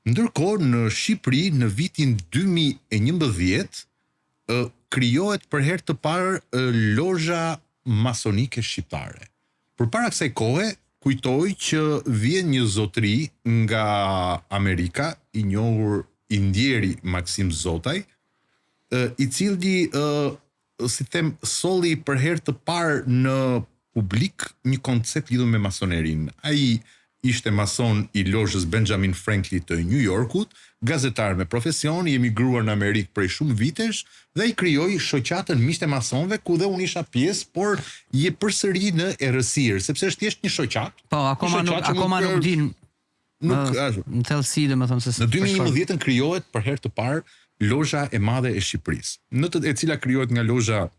Ndërkohë në Shqipëri në vitin 2011 krijohet për herë të parë lozha masonike shqiptare. Përpara kësaj kohe kujtoj që vjen një zotëri nga Amerika, i njohur i ndjeri Maksim Zotaj, i cili solli për herë të parë në publik një koncept lidhur me masonerinë. Ai ishte mason i lozhës Benjamin Franklin të New Yorkut, gazetar me profesion, i emigruar në Amerikë prej shumë vitesh dhe i krijoi shoqatën miqtë e masonëve ku dhe unë isha pjesë, por je përsëri në errësirë, sepse është thjesht një shoqat. Akoma nuk din në thellësi domethënë se në 2011 krijohet për herë të parë lozha e madhe e Shqipërisë, e cila krijohet nga lozha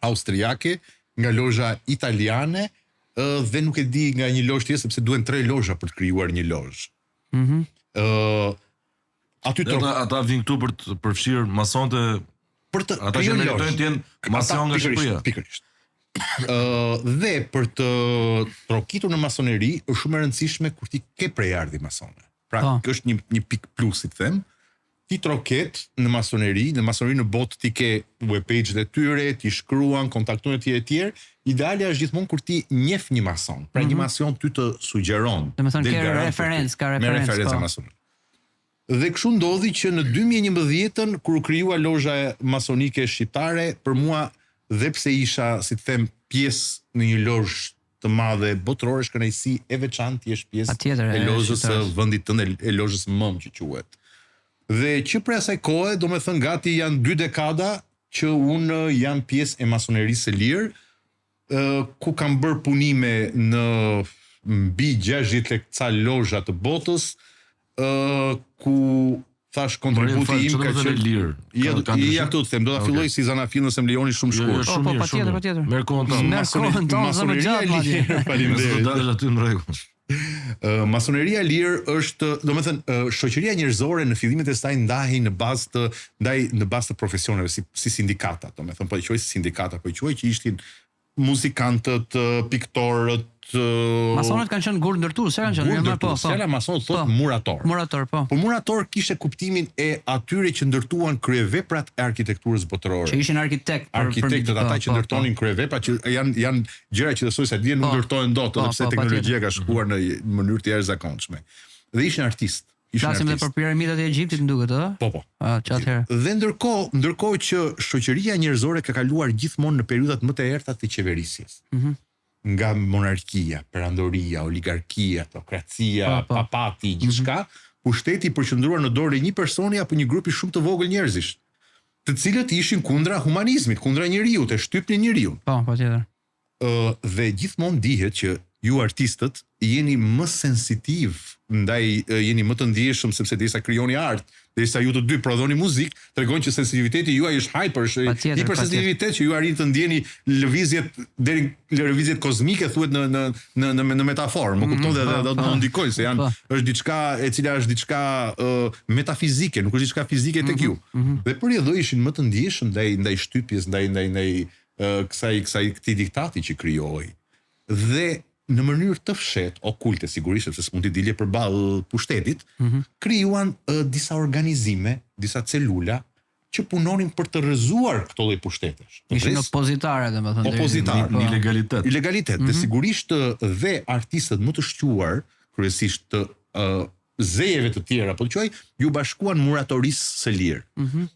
austriake, nga lozha italiane dhe nuk e di nga një lozhë tjetër sepse duhen 3 lozha për të krijuar një lozhë. Ata vijnë këtu për të përfshirë masontë ata që meritojnë të jenë mason nga Shqipëria. Pikërisht. Dhe për të trokitur në masoneri është shumë e rëndësishme kur ti ke prejardhje masone. Pra, kjo është një pik plus, si të them. Ti troket në masoneri në botë ti ke webpage dhe tyre, ti shkruan, kontaktojnë e tjerë. Idealja është gjithmonë kur ti njeh një mason. Pra një mason ty të sugjeron. Domethënë ka referencë masonike. Dhe kështu ndodhi që në 2011-ën kur u krijua lozha masonike shqiptare, për mua dhe pse isha, si të them, pjesë në një lozhë të madhe botërore, është kënaqësi e veçantë, jesh pjesë e lozhës së vendit tënd, e lozhës MOM që quhet. Dhe që për asaj kohe, do me thënë gati janë 2 dekada që unë jam pjesë e masonerisë së lirë, ku kam bërë punime në mbi 60 ca lozha të botës, ku thash kontributi im ka qenë lirë. Ja këtu të them, do ta filloj si Zanafil nëse më lejoni shumë shkurt. Shumë mirë, shumë. Patjetër. Merr kohën tonë. Masoneria e lirë. Faleminderit. Do dalësh aty në rregull. Masoneria e lirë është, domethënë, shoqëria njerëzore në fillimet e saj ndahej në bazë të profesioneve si sindikata, domethënë po e quaj si sindikata, po e quaj që ishin muzikantët, piktorët, Masonët kanë qenë gur ndërtues, se kanë qenë, po. Fjala mason thotë murator. Murator, po. Po murator kishte kuptimin e atyre që ndërtuan kryeveprat e arkitekturës botërore. Që ishin Arkitektët ata që ndërtonin kryeveprat që janë gjëra që besoj se dje nuk ndërtohen dot, edhe pse teknologjia ka shkuar në mënyrë të jashtëzakonshme. Dhe ishin artistë. Flasim edhe për piramidat e Egjiptit, më duket, ëh? Po. Çfarë? Dhe ndërkohë që shoqëria njerëzore ka kaluar gjithmonë në periudhat më të errta të qeverisjes. Nga monarkia, perandoria, oligarkia, autokracia, papati, gjithçka, pushteti përqendruar në dorë e një personi apo një grupi shumë të vogël njerëzish, të cilët ishin kundra humanizmit, kundra njeriut, e shtypnin njeriun. Po, patjetër. Dhe gjithmonë dihet që ju artistët jeni më sensitiv, jeni më të ndjeshëm sepse derisa krijoni art, derisa ju të dy prodhoni muzikë, tregon që sensitiviteti juaj është hyper, është hipersensitivitet që ju arrini të ndjeni lëvizjet deri lëvizjet kozmike thuhet në metaforë. Më kupton dhe do të ndikojnë se është diçka e cila është diçka metafizike, nuk është diçka fizike tek ju. Dhe për edhe ishin më të ndjeshëm ndaj shtypjes, ndaj këtij diktati që krijohej. Dhe në mënyrë të fshehtë, okulte sigurisht, sepse s'mund t'i dilje përballë pushtetit, krijuan disa organizime, disa celula që punonin për të rrëzuar këto lloj pushtetesh. Ishin opozitare, domethënë. Opozitar, ilegalitet. Ilegalitet, dhe sigurisht dhe artistët më të shquar, kryesisht të zejeve të tjera, po të quaj, ju bashkuan muratorisë së lirë.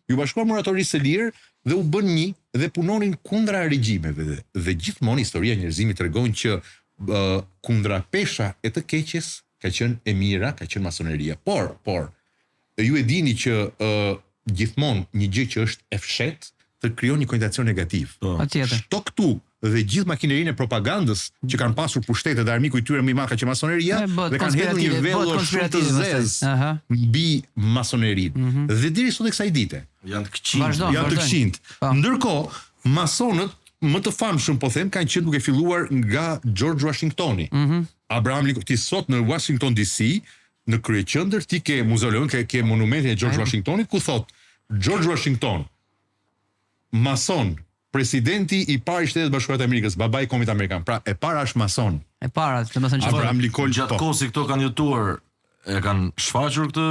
Ju bashkuan muratorisë së lirë dhe u bën një dhe punonin kundra regjimeve dhe gjithmonë historia e njerëzimit tregon që kundra pesha e të keqes ka qenë e mira, ka qenë masoneria. Por ju e dini që gjithmonë një gjë që është e fshehtë të krijon një konotacion negativ. Patjetër. Shto këtu dhe gjithë makinerinë e propagandës që kanë pasur pushtetet dhe armiku i tyre më i madh ka qenë masoneria dhe kanë hedhur një vellë shumë të zezë mbi masonerinë. Dhe deri sot e kësaj dite janë të këqinj. Janë të këqinj. Ndërkohë, masonët më të famshëm, po them, kanë qenë duke filluar nga George Washingtoni. Abraham Lincoln, ti sot në Washington DC, në kryeqendër ti ke mauzoleun, ke monumentin e George Washingtonit ku thot George Washington, mason, presidenti i parë i Shtetit Bashkuar të Amerikës, babai i Kombit Amerikan. Pra, e para është mason. E para, domethënë Abraham Lincoln gjatë kohës që këto kanë jetuar, e kanë shfaqur këtë,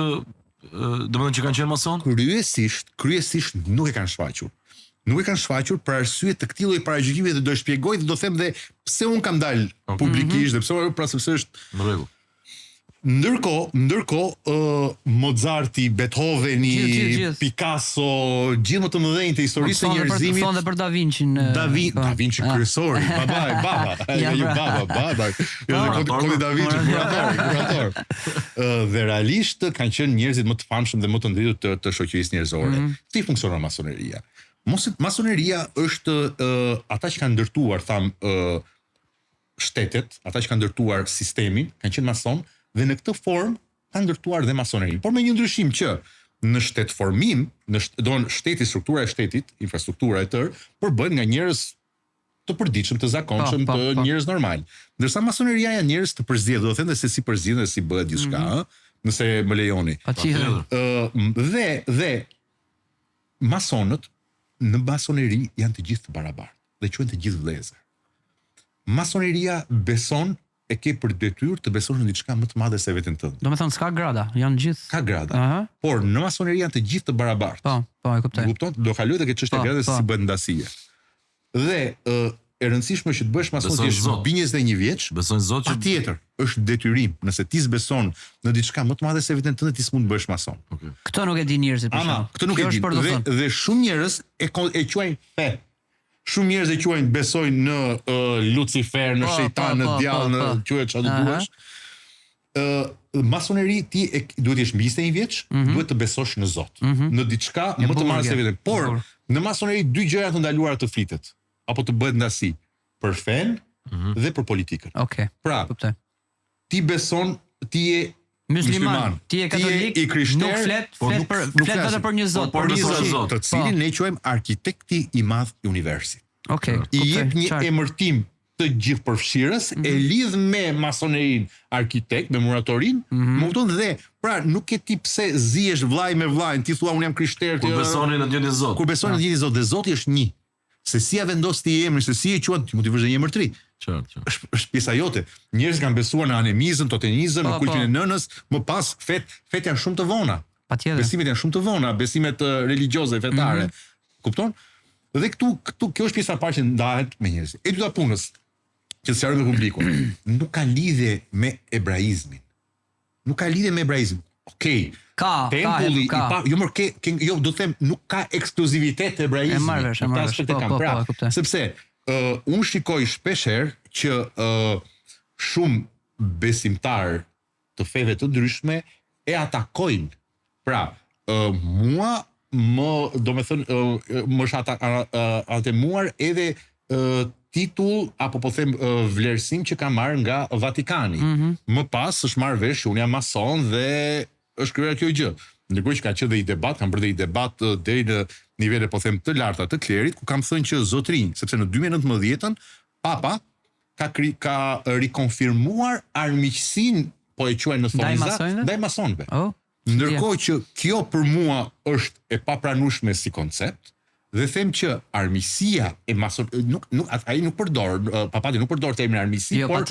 domethënë që kanë qenë mason? Kryesisht nuk e kanë shfaqur. Nuk e kanë shfaqur për arsye të këtij lloji paragjykimi dhe do shpjegoj dhe do them dhe pse un kam dalë publikisht dhe sepse është në rregull. Ndërkohë Mozarti, Beethoveni, Picasso, gjithë më të mëdhenj të historisë së njerëzimit. Thonë për Da Vincin. Da Vinci kryesori, baba. Jo, Da Vinci kurator. Dhe realisht kanë qenë njerëzit më të famshëm dhe më të ndritur të shoqërisë njerëzore. Si funksionon masoneria? Masoneria është ata që kanë ndërtuar, shtetet, ata që kanë ndërtuar sistemin, kanë qenë mason dhe në këtë formë kanë ndërtuar dhe masonerinë. Por me një ndryshim që në shtet formim, shteti, struktura e shtetit, infrastruktura e tërë, përbën nga njerëz të përditshëm, të zakonshëm, të njerëz normal. Ndërsa masoneria janë njerëz të përzgjedhur, do të them se si përzgjedhen dhe si bëhet gjithçka, nëse më lejoni. Dhe masonët në masoneri janë të gjithë të barabartë dhe quhen të gjithë vëllezër. Masoneria beson e ke për detyrë të besosh në diçka më të madhe se veten tënde. Domethënë s'ka grada, janë gjithë. Ka grada. Por në masoneri janë të gjithë të barabartë. Po, e kuptoj. Kupton? Do kaloj te çështja e gradës si bëhet ndasia. Dhe e rëndësishme që të bësh mason ti je mbi 21 vjeç. Besojnë Zot që patjetër është detyrim. Nëse ti s'beson në diçka më të madhe se veten tënde, ti s'mund të bësh mason. Këtë nuk e di njerëzit për shkak. Këtë nuk e di. Dhe shumë njerëz e quajnë fe. Shumë njerëz e quajnë besojnë në Lucifer, në shejtan, në djall, në quhet çfarë do duash. Masoneri ti duhet të jesh mbi 21 vjeç, duhet të besosh në Zot, në diçka më të madhe se veten. Por në masoneri dy gjëra të ndaluara të flitet apo të bëhet ndasi, për fen dhe për politikën. Okej. Pra, kuptoj. Ti beson, ti je Musliman, ti je katolik, i krishter, nuk flet vetëm për një Zot, por për një për Zot, të cilin ne quajmë arkitekti i madh i universit. Okej. I jep një emërtim të gjithëpërfshirës, e lidh me masonerin arkitekt, me muratorin, më kupton dhe pra nuk e ti pse zihesh vllai me vllajin, ti thua unë jam krishter, Kur besoni në njërin Zot. kur besoni në njërin Zot dhe Zoti është një. Se si ja vendos ti emrin, se si e quan, ti mund të vësh një emër të ri. Qartë. Është pjesa jote. Njerëz kanë besuar në animizëm, totemizëm, në kultin e nënës, më pas fet janë shumë të vona. Patjetër. Besimet janë shumë të vona, besimet religjioze, fetare. Kupton? Dhe këtu kjo është pjesa e parë që ndahet me njerëz. E dyta punës, që sqaroj me publikun, nuk ka lidhje me ebraizmin. Nuk ka lidhje me ebraizmin. Okej. Tempulli jo do të them nuk ka ekskluzivitet të ebraizmit. E marrësh. Sepse unë shikoj shpeshherë që shumë besimtar të feve të ndryshme e atakojnë. Pra, mua më është atemuar edhe titull apo po them vlerësim që ka marrë nga Vatikani. Më pas është marrë vesh që unë jam mason dhe është krijuar kjo gjë. Ndërkohë që ka qenë dhe i debat, kanë bërë dhe i debat deri në nivele po them të larta të klerit, ku kam thënë që zotrinj, sepse në 2019-ën Papa ka rikonfirmuar armiqësinë, po e quajnë në thonjza, ndaj masonëve. Ndërkohë që kjo për mua është e papranueshme si koncept, dhe them që armiqësia e ai nuk përdor, papati nuk përdor termin armiqësi, por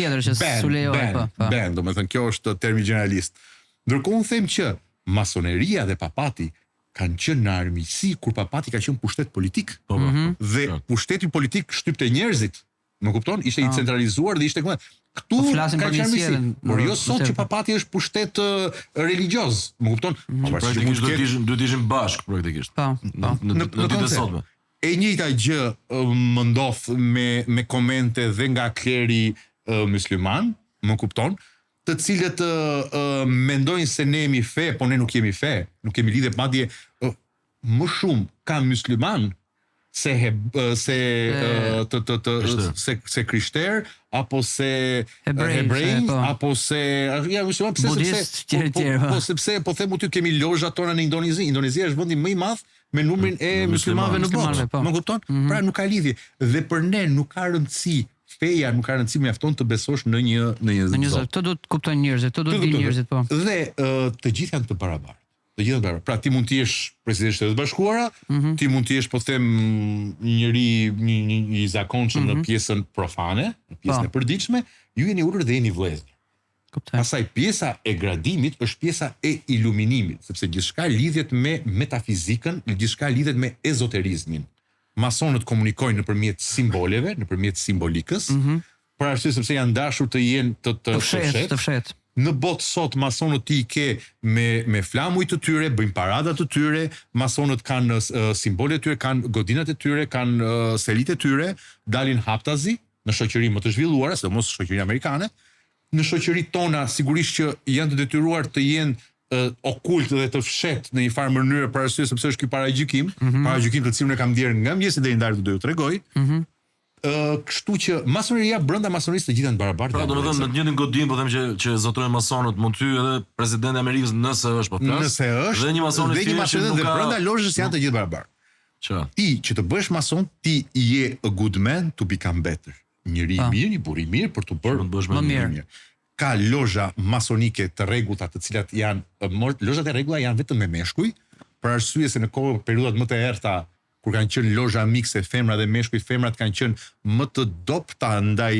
band, domethënë kjo është termi generalist. Ndërkohë unë them që masoneria dhe papati kanë qenë në armiqësi kur papati ka qenë pushtet politik. Dhe pushteti politik shtypte njerëzit. Më kupton? Ishte i centralizuar dhe ishte këtu ka qenë armiqësi. Por jo sot që papati është pushtet religjoz. Më kupton? Praktikisht do të ishin bashkë praktikisht. Në ditën e sotme. E njëjta gjë më ndodh me komente dhe nga kleri musliman, më kupton? Të cilët mendojnë se ne jemi fe, po ne nuk jemi fe, nuk kemi lidhje, madje më shumë ka musliman se krishter apo se hebrej apo se musliman, sepse po them ty kemi lozhat tona në Indonezi. Indonezia është vendi më i madh me numrin e muslimanëve në botë. Më kupton? Pra nuk ka lidhje dhe për ne nuk ka rëndësi. Feja nuk ka rëndësi, mjafton të besosh në një Zot. Të do të kuptojnë njerëzit, të do të dinë njerëzit po. Dhe të gjithë janë të barabartë. Të gjithë barabartë. Pra ti mund të jesh president i Shtetit Bashkuara, ti mund të jesh po them njëri i zakonshëm në pjesën profane, në pjesën e përditshme, ju jeni ulur dhe jeni vëllezër. Pastaj pjesa e gradimit është pjesa e iluminimit, sepse gjithçka lidhet me metafizikën, gjithçka lidhet me ezoterizmin. Masonët komunikojnë nëpërmjet simboleve, nëpërmjet simbolikës, për arsye sepse janë dashur të jenë të fshet. Në botë sot masonët ti ke me flamujt të tyre, bëjnë paradat të tyre, masonët kanë simbolet të tyre, kanë godinat e tyre, kanë selit e tyre, dalin haptazi në shoqëri më të zhvilluara, sidomos shoqërinë amerikane. Në shoqëritë tona sigurisht që janë të detyruar të jenë okult dhe të fshet në një farë mënyrë për arsye sepse është ky paragjykim, paragjykim të cilën e kam ndier nga mëngjesi deri në darkë do t'ju tregoj. Kështu që masoneria brenda masonerisë të gjitha janë barabartë. Pra domethënë në të njëjtin godinë po them që zotrojnë masonët, mund ty edhe presidenti i Amerikës nëse është po flas. Nëse është. Dhe një mason i tjetër dhe brenda lozhës janë të gjithë barabartë. Ti që të bësh mason, ti je a good man to become better. Njëri i mirë, një burr i mirë për të bërë më mirë. Ka lozha masonike të rregullta të cilat janë lozhat e rregulla janë vetëm me meshkuj, për arsye se në periudhat më të errta kur kanë qenë lozha mikse femra dhe meshkuj, femrat kanë qenë më të dobta ndaj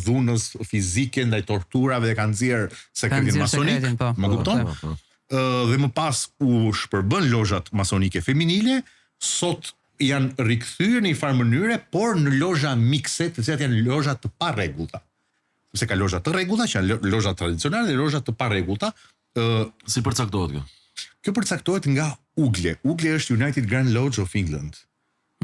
dhunës fizike, ndaj torturave dhe kanë nxjerr sekretin masonik. Më kupton? Dhe më pas u shpërbën lozhat masonike feminile, sot janë rikthyer në një farë mënyre, por në lozha mikse, të cilat janë lozha të parregullta. Sepse ka lozha të rregullta, që janë lozha tradicionale dhe lozha të parregullta. Si përcaktohet kjo? Kjo përcaktohet nga UGLE. UGLE është United Grand Lodge of England.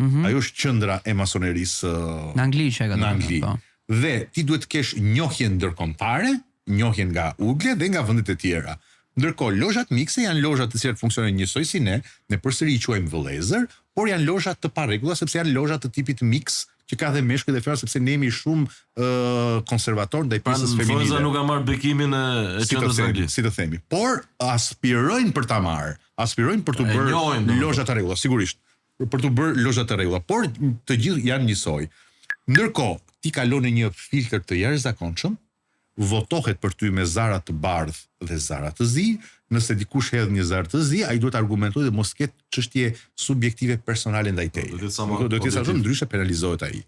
Ajo është qendra e masonerisë në Angli, në Angli. Dhe ti duhet të kesh njohjen ndërkombëtare, njohjen nga UGLE dhe nga vendet e tjera. Ndërkohë lozhat mikse janë lozha të cilat funksionojnë njësoj si ne përsëri i quajmë vëllezër, por janë lozha të parregullta sepse janë lozha të tipit mix, që ka dhe meshkuj dhe femra sepse ne jemi shumë konservator ndaj pjesës feminine. Frunza nuk ka marrë bekimin e qendrës së Anglisë. Si të themi, por aspirojnë për ta marrë, aspirojnë për të bërë lozha të rregulla, sigurisht, për të bërë lozha të rregulla, por të gjithë janë njësoj. Ndërkohë, ti kalon në një filtr të jashtëzakonshëm, votohet për ty me zara të bardhë dhe zara të zi, nëse dikush hedh një zarë të zi, ai duhet argumentojë dhe mos ketë çështje subjektive personale ndaj teje. Do të jetë sa shumë ndryshe penalizohet ai.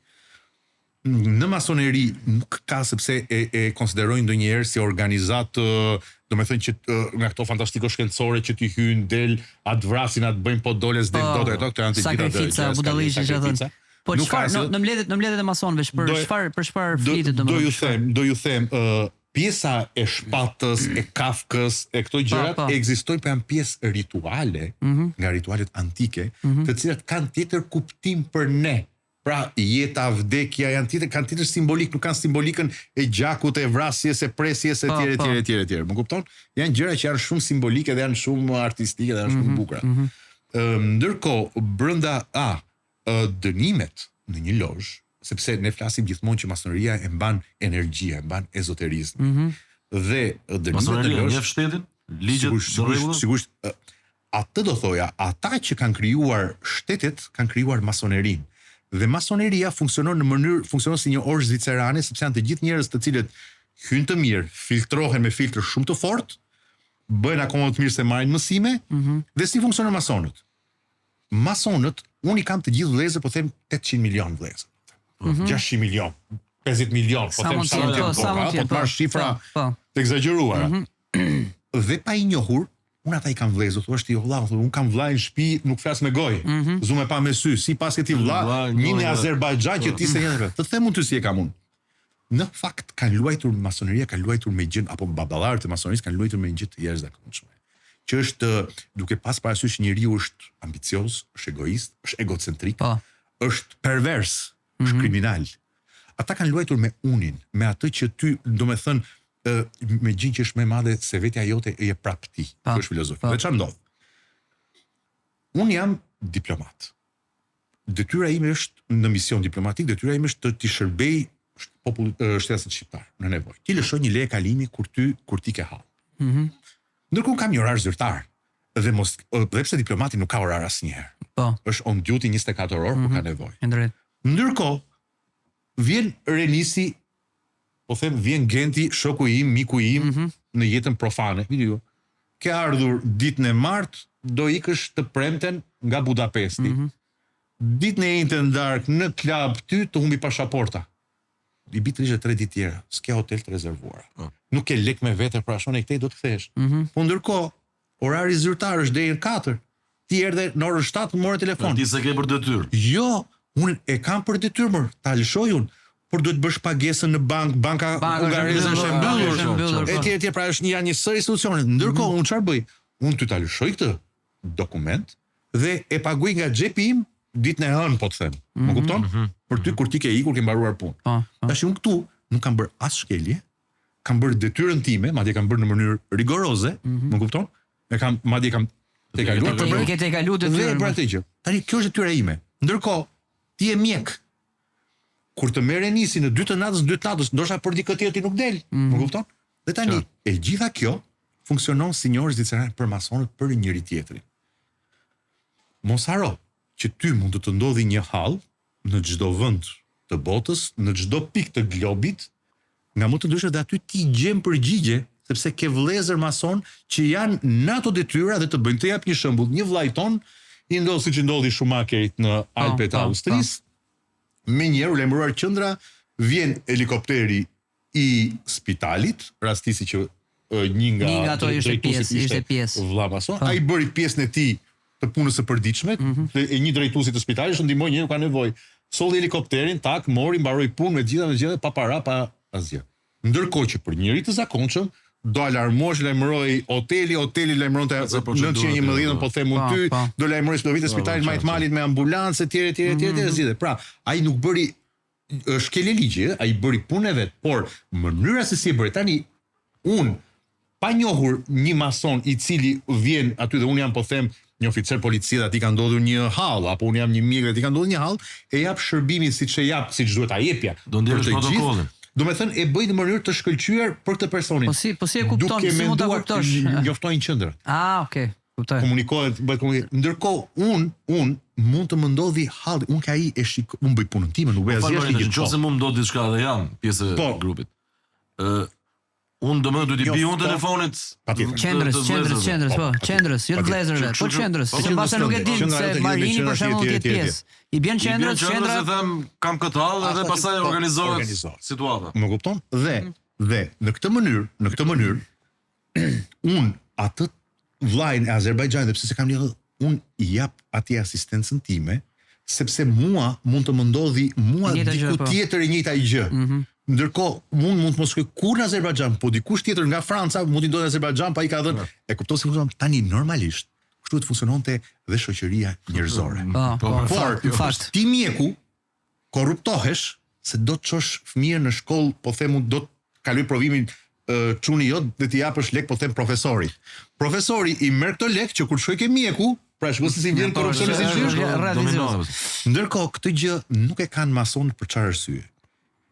Në masoneri nuk ka sepse e konsiderojnë ndonjëherë si organizat, domethënë që nga këto fantastiko shkencore që ti hyjnë del, atë vrasin, atë bëjnë po doles del dot ato, këto janë të gjitha sakrifica, budalliqe që thonë. Po çfarë në mbledhjet e masonëve për çfarë flitet domethënë? Do ju them, pjesa e shpatës, e kafkës, e këto gjërat ekzistojnë për janë pjesë rituale, nga ritualet antike, të cilat kanë tjetër kuptim për ne. Pra, jeta, vdekja kanë tjetër simbolik, nuk kanë simbolikën e gjakut, e vrasjes, e presjes, etj. Më kupton? Janë gjëra që janë shumë simbolike dhe janë shumë artistike dhe janë shumë bukura. Ndërkohë, brenda dënimet në një lozhë, sepse ne flasim gjithmonë që masoneria e mban energjia, e mban ezoterizmin. Dhe dënimet masoneria njeh shtetin, ligjet të rregullat. Sigurisht, atë do thoja, ata që kanë krijuar shtetet kanë krijuar masonerinë. Dhe masoneria funksionon si një orë zvicerane, sepse janë të gjithë njerëz të cilët hyjnë të mirë, filtrohen me filtr shumë të fortë, bëjnë akoma të mirë se marrin mësime, dhe si funksionon masonët. Masonët, unë i kam të gjithë vëllezër, po them 800 milion vëllezër. 600 milion, 50 milion, po them sa mund të marr shifra të egzageruara. Dhe pa i njohur, unë ata i kam vëllezër, thua ti vëlla, unë kam vëlla në shtëpi, nuk flas me gojë. Zume pa me sy, si pas ke ti vëlla, një në Azerbajxhan që ti se njëherë. Të them unë ty si e kam unë. Në fakt kanë luajtur masoneria, kanë luajtur me gjë, apo baballarët e masonerisë kanë luajtur me një gjë të jashtëzakonshme. Që është duke pas parasysh njeriu është ambicioz, është egoist, është egocentrik, është pervers, është kriminal. Ata kanë luajtur me unin, me atë që ty, domethënë, me gjin që është më e madhe se vetja jote e prap ti. Kjo është filozofi. Dhe çfarë ndodh? Unë jam diplomat. Detyra ime është në mision diplomatik, detyra ime është të t'i shërbej shtetit shqiptar në nevojë. Ti lëshoj një leje kalimi kur ti ke hall. Ndërkohë kam një orar zyrtar. Dhe pse diplomati nuk ka orar asnjëherë. Është on duty 24 orë kur ka nevojë. Ndërkohë vjen Renisi, po them vjen Genti, shoku im, miku im në jetën profane. Vini ju. Ke ardhur ditën e martë, do ikësh të premten nga Budapesti. Ditën e njëjtën darkë në klub ty të humbi pasaporta. I bitë rishë 3 ditë tjera, s'ke hotel të rezervuara. Nuk ke lek me vete, pra shone e këtej do të kthesh. Po ndërkohë, orari zyrtar është deri në 4. Ti erdhe në orën 7 morë telefon. Ti se ke për detyrë. Jo, unë e kam për detyrë, ta lëshoj unë, por duhet bësh pagesën në banka ungareze është e mbyllur. Etj, pra është një sër institucione. Ndërkohë unë çfarë bëj? Unë ty ta lëshoj këtë dokument dhe e paguaj nga xhepi im ditën e hënë, po të them. Më kupton? Për ty kur ti ke ikur, ke mbaruar punë. Tash unë këtu nuk kam bërë as shkelje, kam bërë detyrën time, madje kam bërë në mënyrë rigoroze, më kupton? Madje kam tejkaluar për ke tejkaluar detyrën. Për atë gjë. Tani kjo është detyra ime. Ndërkohë, ti je mjek. Kur të merre nisi në 2 të natës, ndoshta për dikë tjetër ti nuk del, më kupton? Dhe tani, e gjitha kjo funksionon si një orë zvicerane për masonët për njëri tjetrin. Mos haro që ty mund të ndodhi një hall në çdo vend të botës, në çdo pikë të globit, nga më të ndryshme dhe aty ti gjem përgjigje, sepse ke vëllezër mason që janë në ato detyra dhe të bëjnë. Të jap një shembull, një vllai ton i ndodhi siç i ndodhi Schumacherit në Alpet e Austrisë. Me njerë u lajmëruar qendra, vjen helikopteri i spitalit, rastisi që një nga ato ishte pjesë vëlla mason, ai bëri pjesën e tij të punës së përditshme, e një drejtuesi të spitalit që ndihmoi njëri ka nevojë. Solli helikopterin, tak, mori, mbaroi punën me gjithë pa para, pa asgjë. Ndërkohë që për njëri të zakonshëm do alarmosh, lajmëroi hoteli lajmëronte 911, po them unë ty, do lajmëroj çdo vit në spitalin Majtmalit me ambulancë etj. Pra, ai nuk bëri shkelje ligji, ai bëri punën e vet, por mënyra se si e bëri tani unë pa njohur një mason i cili vjen aty dhe unë jam po them një oficer policie dhe ati ka ndodhur një hall, apo unë jam një mjek dhe ati ka ndodhur një hall, e jap shërbimin siç e jap, siç duhet ta jepja. Do ndjesh protokollin. Do me thënë, e bëj në mënyrë të shkëlqyer për këtë personin. Po si e kupton, si mund ta kuptosh? Njoftojnë qendrat. Okay, kuptoj. Komunikohet, bëhet komunikohet. Ndërkohë unë mund të më ndodhi halli, unë ka e shikoj, unë bëj punën time, nuk bëj asgjë tjetër. Nëse më ndodh diçka dhe jam pjesë e grupit. Unë do më duhet i bi unë telefonit qendrës, po, qendrës, jo të vëllezërve, po qendrës, që mbase nuk e din se Marini për shembull të jetë pjesë. I bjen qendrës, qendra e them kam këtë hall dhe pastaj organizohet situata. Më kupton? Dhe në këtë mënyrë unë atë vllajën e Azerbajxhanit, sepse se kam lidhur, unë i jap atij asistencën time, sepse mua mund të më ndodhi diku tjetër e njëjta gjë. Ndërkohë, mund të mos shkoj kur në Azerbajxhan, po dikush tjetër nga Franca mund t'i ndodhi në Azerbajxhan, pa i ka dhënë. E kupton si funksionon tani normalisht. Kështu të funksiononte dhe shoqëria njerëzore. Por ti mjeku korruptohesh se do të çosh fëmijën në shkollë, po themu do të kaloj provimin çuni jot dhe t'i japësh lek, po them profesorit. Profesori i merr këto lek që kur shkoj ke mjeku, pra shkoj si vjen korrupsioni si gjë. Ndërkohë këtë gjë nuk e kanë masonët për çfarë arsye.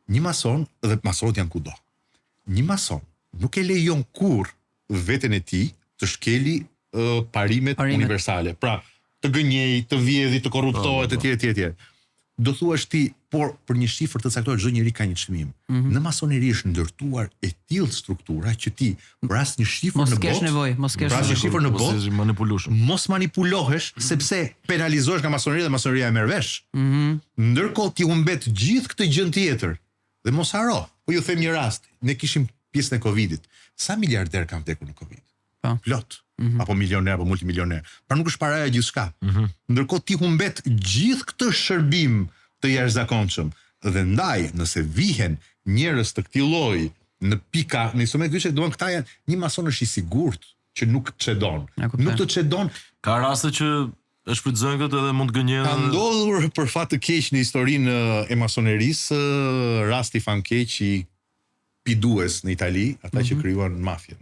Një mason, dhe masonët janë kudo. Një mason nuk e lejon kur veten e tij të shkeli parimet universale. Pra, të gënjej, të vjedhi, të korruptohet etj. Do thuash ti, por për një shifër të caktuar çdo njeri ka një çmim. Në masoneri është ndërtuar e tillë struktura që ti për asnjë shifër në botë, mos manipulohesh, sepse penalizohesh nga masoneria dhe masoneria e merr vesh. Ndërkohë ti humbet gjithë këtë gjë tjetër. Dhe mos haro, po ju them një rast, ne kishim pjesën e Covidit. Sa miliarder kanë vdekur në Covid? Plot. Apo milioner, apo multimilioner. Pra nuk është paraja gjithçka. Ndërkohë ti humbet gjithë këtë shërbim të jashtëzakonshëm. Dhe ndaj, nëse vihen njerëz të këtij lloji në pika, në instrument kyçe, duan këta janë një mason është i sigurt që nuk çedon. Nuk të çedon. Ka raste që e shfrytëzojnë këtë edhe mund të gënjejnë. Ka ndodhur për fat të keq në historinë e masonerisë, rasti famkeq i Pidues në Itali, ata që krijuan mafjen.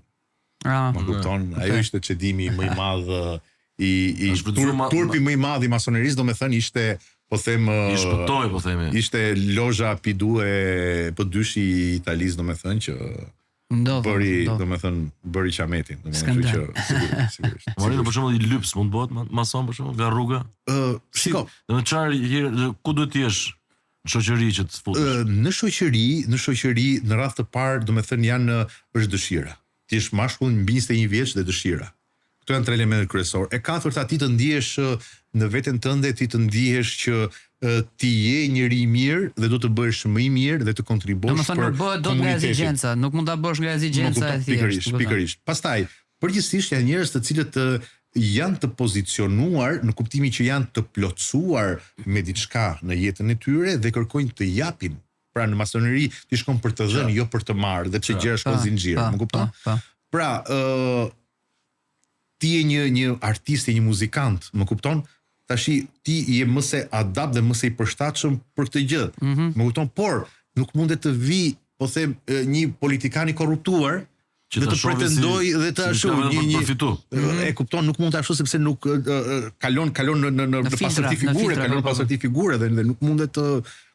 Më kupton, ajo ishte çedimi më i madh i turpi më i madh i masonerisë, domethënë ishte, po them, i shpëtoi, po themi. Ishte lozha Pidue P2 i Italisë, domethënë që bëri qametin, domethënë që sigurisht. Marino për shembull i lyps mund bëhet mason për shembull nga rruga? Shiko. Domethënë ku do të jesh në shoqëri që të futesh? Në shoqëri, në radhë të parë, domethënë është dëshira. Ti je mashkull mbi 21 vjeç dhe dëshira. Këto janë tre elementet kryesorë. E katërta, ti të ndihesh në veten tënde, ti të ndihesh që ti je njëri i mirë dhe do të bëhesh më i mirë dhe të kontribuosh për komunitetin. Do nga ezigjenca, nuk mund ta bësh nga ezigjenca e thjeshtë. Pikërisht. Pastaj, përgjithsisht janë njerëz të cilët janë të pozicionuar në kuptimin që janë të plotësuar me diçka në jetën e tyre dhe kërkojnë të japin. Pra në masoneri ti shkon për të dhënë, jo për të marrë, dhe pse gjëra shkon zinxhir, më kupton? Pra, ti je një artist, një muzikant, më kupton? Tashi ti je më se adapt dhe më se i përshtatshëm për këtë gjë. Më kupton, por nuk mundet të vi, po them, një politikan i korruptuar dhe të pretendoj dhe të ashtu e kupton, nuk mund të ashtu sepse nuk kalon në pasërti figure, kalon në pasërti figure dhe nuk mundet të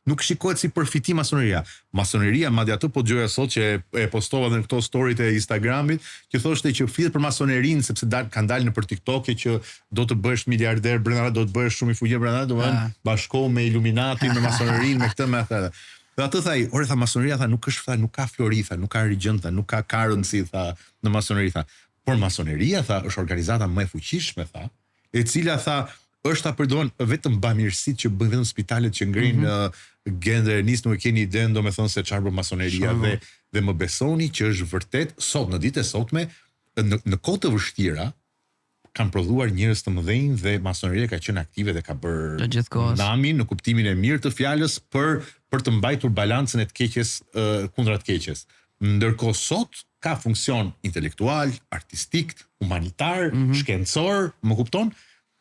nuk shikohet si përfitim masoneria. Masoneria, madje atë po dëgjoja sot që e postova në këto storyt e Instagramit, që thoshte që flitet për masonerinë sepse kanë dalë nëpër TikTok që do të bësh miliarder brenda, do të bëhesh shumë i fuqishëm brenda, do të bashkohu me Illuminati, me masonerinë, me këtë me atë. Dhe atë thaj, ore, tha, masoneria, tha, nuk është, tha, nuk ka flori, tha, nuk ka regent, tha, nuk ka currency, tha, në masoneri, tha. Por masoneria, tha, është organizata më e fuqishme, tha, e cila, tha, është ta përdorën vetëm bamirësitë që bëjnë vetëm spitalet që ngrinë gendre, nuk e keni iden, domethënë se çfarë bën masoneria dhe më besoni që është vërtet sot në ditët e sotme në kohë të vështira kanë prodhuar njerëz të mëdhenj dhe masoneria ka qenë aktive dhe ka bërë namin në kuptimin e mirë të fjalës për të mbajtur balancën e të keqes kundra të keqes. Ndërkohë sot ka funksion intelektual, artistik, humanitar, shkencor, më kupton?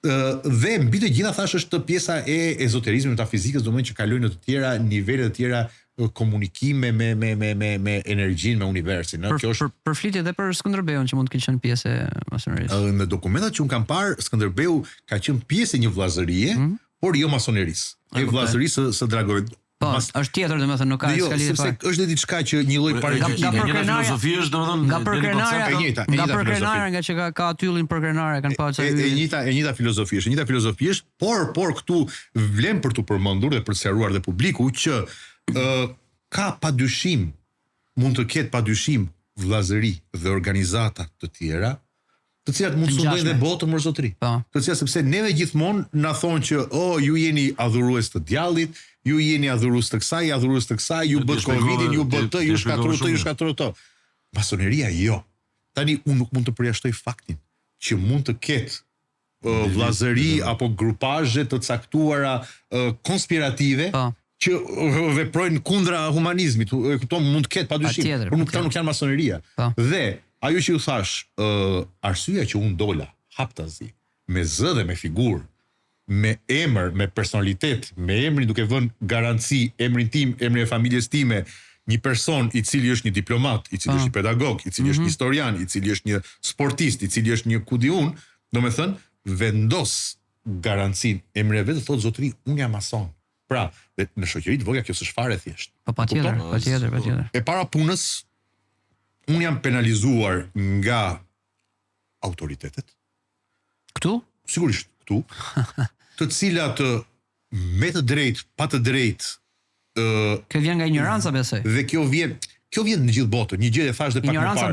Dhe mbi të gjitha thash është pjesa e ezoterizmit, metafizikës, domethënë që kalojnë në të tjera nivele të tjera komunikime me energjinë, me universin. Kjo është Përflitje edhe për Skënderbeun që mund të ketë qenë pjesë e masonerisë. Në dokumentat që un kam parë, Skënderbeu ka qenë pjesë e një vllazërie, por jo masonerisë. E vllazërisë së Dragovit. Po, është tjetër, domethënë nuk ka Jo, sepse është diçka që një lloj Nga filozofi është domethënë nga përkrenarja, nga që ka atyllin përkrenare kanë pasur. E njëjta filozofi është, por këtu vlen për tu përmendur dhe për të sqaruar dhe publiku që ka padyshim, mund të ketë padyshim vllazëri dhe organizata të tjera, të cilat mund të sundojnë dhe botën më zotëri. Të cilat sepse neve gjithmonë na thonë që ju jeni adhurues të djallit, ju jeni adhurues të kësaj, ju bët Covidin, ju bët të, ju shkatrur të. Masoneria jo. Tani unë nuk mund të përjashtoj faktin që mund të ketë vllazëri apo grupazhe të caktuara konspirative që veprojnë kundra humanizmit. Këto mund të ketë padyshim, por këto nuk janë masoneria. Dhe ajo që ju thash, arsyeja që unë dola haptazi, me zë dhe me figurë, me emër, me personalitet, me emrin duke vënë garanci, emrin tim, emrin e familjes time, një person i cili është një diplomat, i cili është një pedagog, i cili është një historian, i cili është një sportist, i cili është një kudiun, domethënë vendos garancin emrin e vet, thotë zotëri, unë jam mason. Pra, dhe në shoqëri të vogla kjo s'është fare thjesht. Po patjetër. E para punës, unë jam penalizuar nga autoritetet. Këtu? Sigurisht, këtu. Të cilat me të drejtë, pa të drejtë. Kjo vjen nga ignoranca, besoj. Dhe kjo vjen në gjithë botën. Një gjë e thash dhe pak më parë. Ignoranca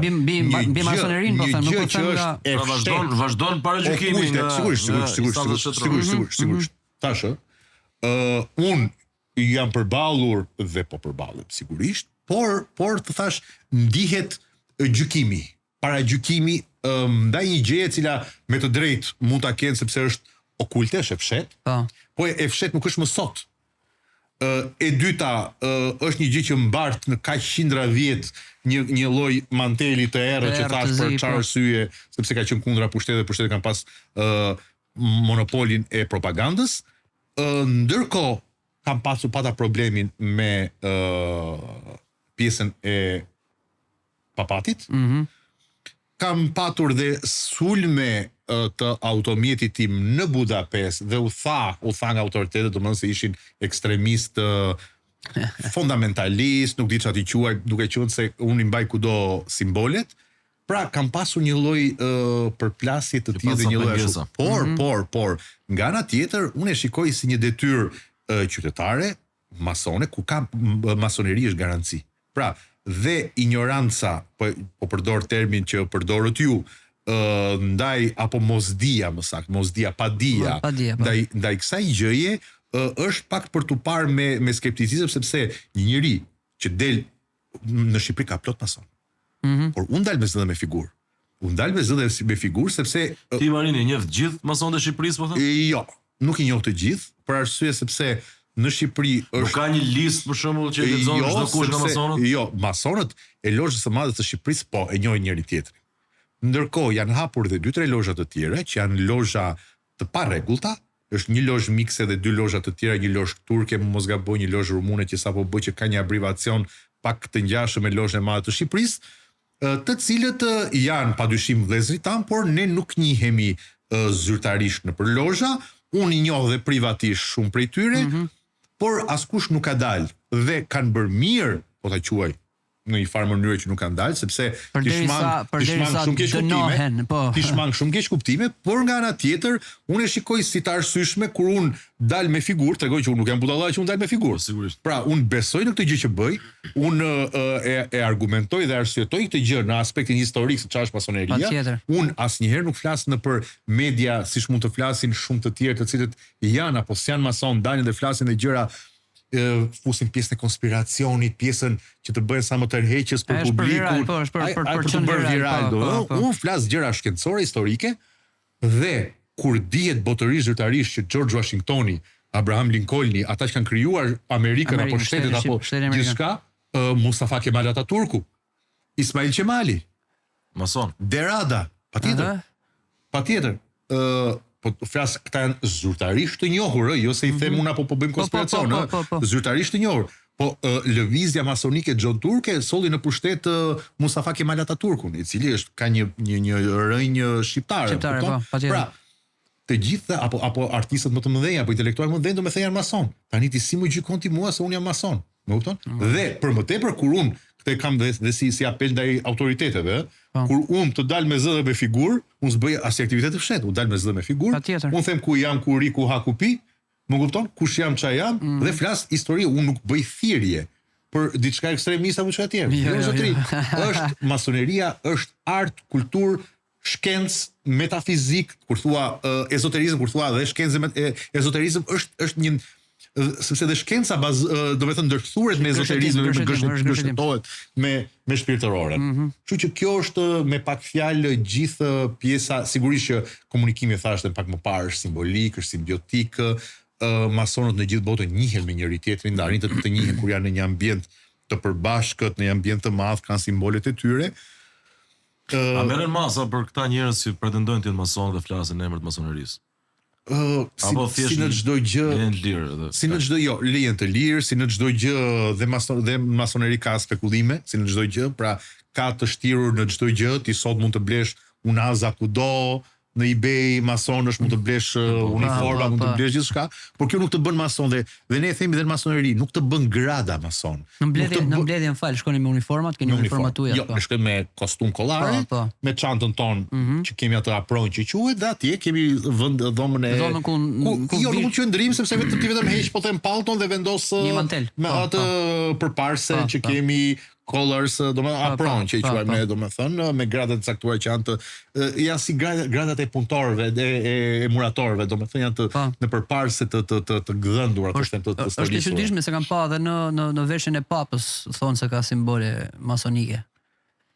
mbi masonerinë, po them, nuk po them nga vazhdon paragjykimi nga sigurisht. Tash, unë jam përballur dhe po përballem sigurisht, por të thash ndihet gjykimi, paragjykimi ndaj një gjëje e cila me të drejtë mund ta kenë sepse është okulte, është e fshet. Po e fshet nuk është më sot. E dyta është një gjë që mbart në kaq qindra vjet një lloj manteli të errët që thash për çfarë arsye, sepse ka qenë kundra pushtetit kanë pas monopolin e propagandës. Ndërkohë kam pasur pata problemin me pjesën e papatit. Kam patur dhe sulme të automjetit tim në Budapest dhe u tha nga autoritetet, domethënë se ishin ekstremist fundamentalist, nuk di çfarë t'i quaj, duke qenë se unë i mbaj kudo simbolet. Pra kam pasur një lloj përplasje të tillë dhe një lloj ashtu. Por nga ana tjetër unë e shikoj si një detyrë qytetare masone ku ka masoneri është garanci. Pra dhe ignoranca, po përdor termin që përdorët ju, ndaj apo mosdia, më saktë, mosdia, padia, ndaj kësaj gjëje është pak për t'u parë me skepticizëm, sepse një njeri që del në Shqipëri ka plot mason. Por unë dal me zë dhe me figurë. Unë dal me zë dhe me figurë sepse ti Marini njeh të gjithë masonët e Shqipërisë, po thënë? Jo, nuk i njoh të gjithë, për arsye sepse në Shqipëri është... Nuk ka një listë për shembull që lexon çdo kush nga masonët? Jo, masonët e lozhës së madhe të Shqipërisë po e njohin njëri tjetrin. Ndërkohë janë hapur dhe 2-3 lozha të tjera që janë lozha të parregullta, është një lozhë mikse dhe 2 lozha të tjera, një lozhë turke, mos gaboj, një lozhë rumune që sapo bë që ka një abrivacion pak të ngjashëm me lozhën e madhe të Shqipërisë, të cilët janë padyshim vëllezërit tan, por ne nuk njihemi zyrtarisht nëpër lozha. Unë i njoh dhe privatisht shumë prej tyre, por askush nuk ka dalë dhe kanë bërë mirë, po ta quaj në një farë mënyrë që nuk kanë dalë, sepse ti shmang shumë keq kuptime, por nga ana tjetër unë e shikoj si të arsyeshme kur unë dal me figurë, tregoj që unë nuk jam budalla që unë dal me figurë. Sigurisht. Pra unë besoj në këtë gjë që bëj, unë e argumentoj dhe arsyetoj këtë gjë në aspektin historik se çfarë është masoneria. Unë asnjëherë nuk flas nëpër media siç mund të flasin shumë të tjerë të cilët janë apo s'janë mason, dalin dhe flasin dhe gjëra fusin pjesën e konspiracionit, pjesën që të bëhen sa më tërheqës për publikun, për të bërë viral. Unë flas gjëra shkencore, historike, dhe kur dihet botërisht zyrtarisht që George Washingtoni, Abraham Lincolni, ata që kanë krijuar Amerikën apo shtetet apo gjithçka, Mustafa Kemal Atatürku, Ismail Qemali, mason, Derada, patjetër. Po flas këta janë zyrtarisht të njohur, jo se i them unë apo po bëjmë konspiracion, zyrtarisht të njohur. Po lëvizja masonike John Turke solli në pushtet Mustafa Kemal Ataturkun, i cili ka një rrënjë shqiptare. Po, patjetër. Pra, të gjitha apo artistët më të mëdhenj apo intelektualët më të mëdhenj do të thënë janë mason. Tani ti si më gjykon ti mua se unë jam mason? Më kupton? Dhe për më tepër kur unë këtë kam dhe si apel ndaj autoriteteve, kur unë të dal me zë dhe me figurë, unë s'bëj as aktivitet të fshet, unë dal me zë dhe me figurë. Unë them ku jam, ku ri, ku ha, ku pi. Më kupton? Kush jam, çfarë jam dhe flas histori, unë nuk bëj thirrje për diçka ekstremiste apo çfarë tjetër. Jo, zotri. Është masoneria, është art, kulturë, shkencë, metafizik, kur thua ezoterizëm, kur thua dhe shkencë ezoterizëm është një sepse dhe shkenca do të thënë ndërthuret me ezoterizmin, me gështetohet me shpirtëroren. Kështu që kjo është me pak fjalë gjithë pjesa, sigurisht që komunikimi thashë pak më parë është simbolik, është simbiotik, masonët në gjithë botën njihen me njëri tjetrin, arrin të njihen kur janë në një ambient të përbashkët, në një ambient të madh, kanë simbolet e tyre. A merren masa për këta njerëz që pretendojnë të jenë masonë dhe flasin në emër të masonerisë? Si në çdo gjë, si në çdo lejen të lirë, si në çdo gjë dhe masoneri ka spekullime, si në çdo gjë, pra ka të shtirur në çdo gjë, ti sot mund të blesh unaza kudo, në eBay masonësh mund të blesh uniforma, mund të blesh gjithçka, por kjo nuk të bën mason dhe ne e themi dhe në masoneri, nuk të bën grada mason. Në mbledhjen fal, shkoni me uniformat, keni uniformat tuaja. Jo, ne shkojmë me kostum kollare, me çantën tonë që kemi atë apron që quhet, dhe atje kemi dhomën e jo, nuk që ndrim sepse vetëm heq po them pallton dhe vendos me atë përparse që kemi colors, apron që i quajmë ne, domethënë, me gradat e caktuara që janë si gradat e punëtorëve e muratorëve, domethënë janë në përparse të gdhëndur ato të stërisur. Është e çuditshme se kam pa edhe në veshjen e papës, thonë se ka simbole masonike.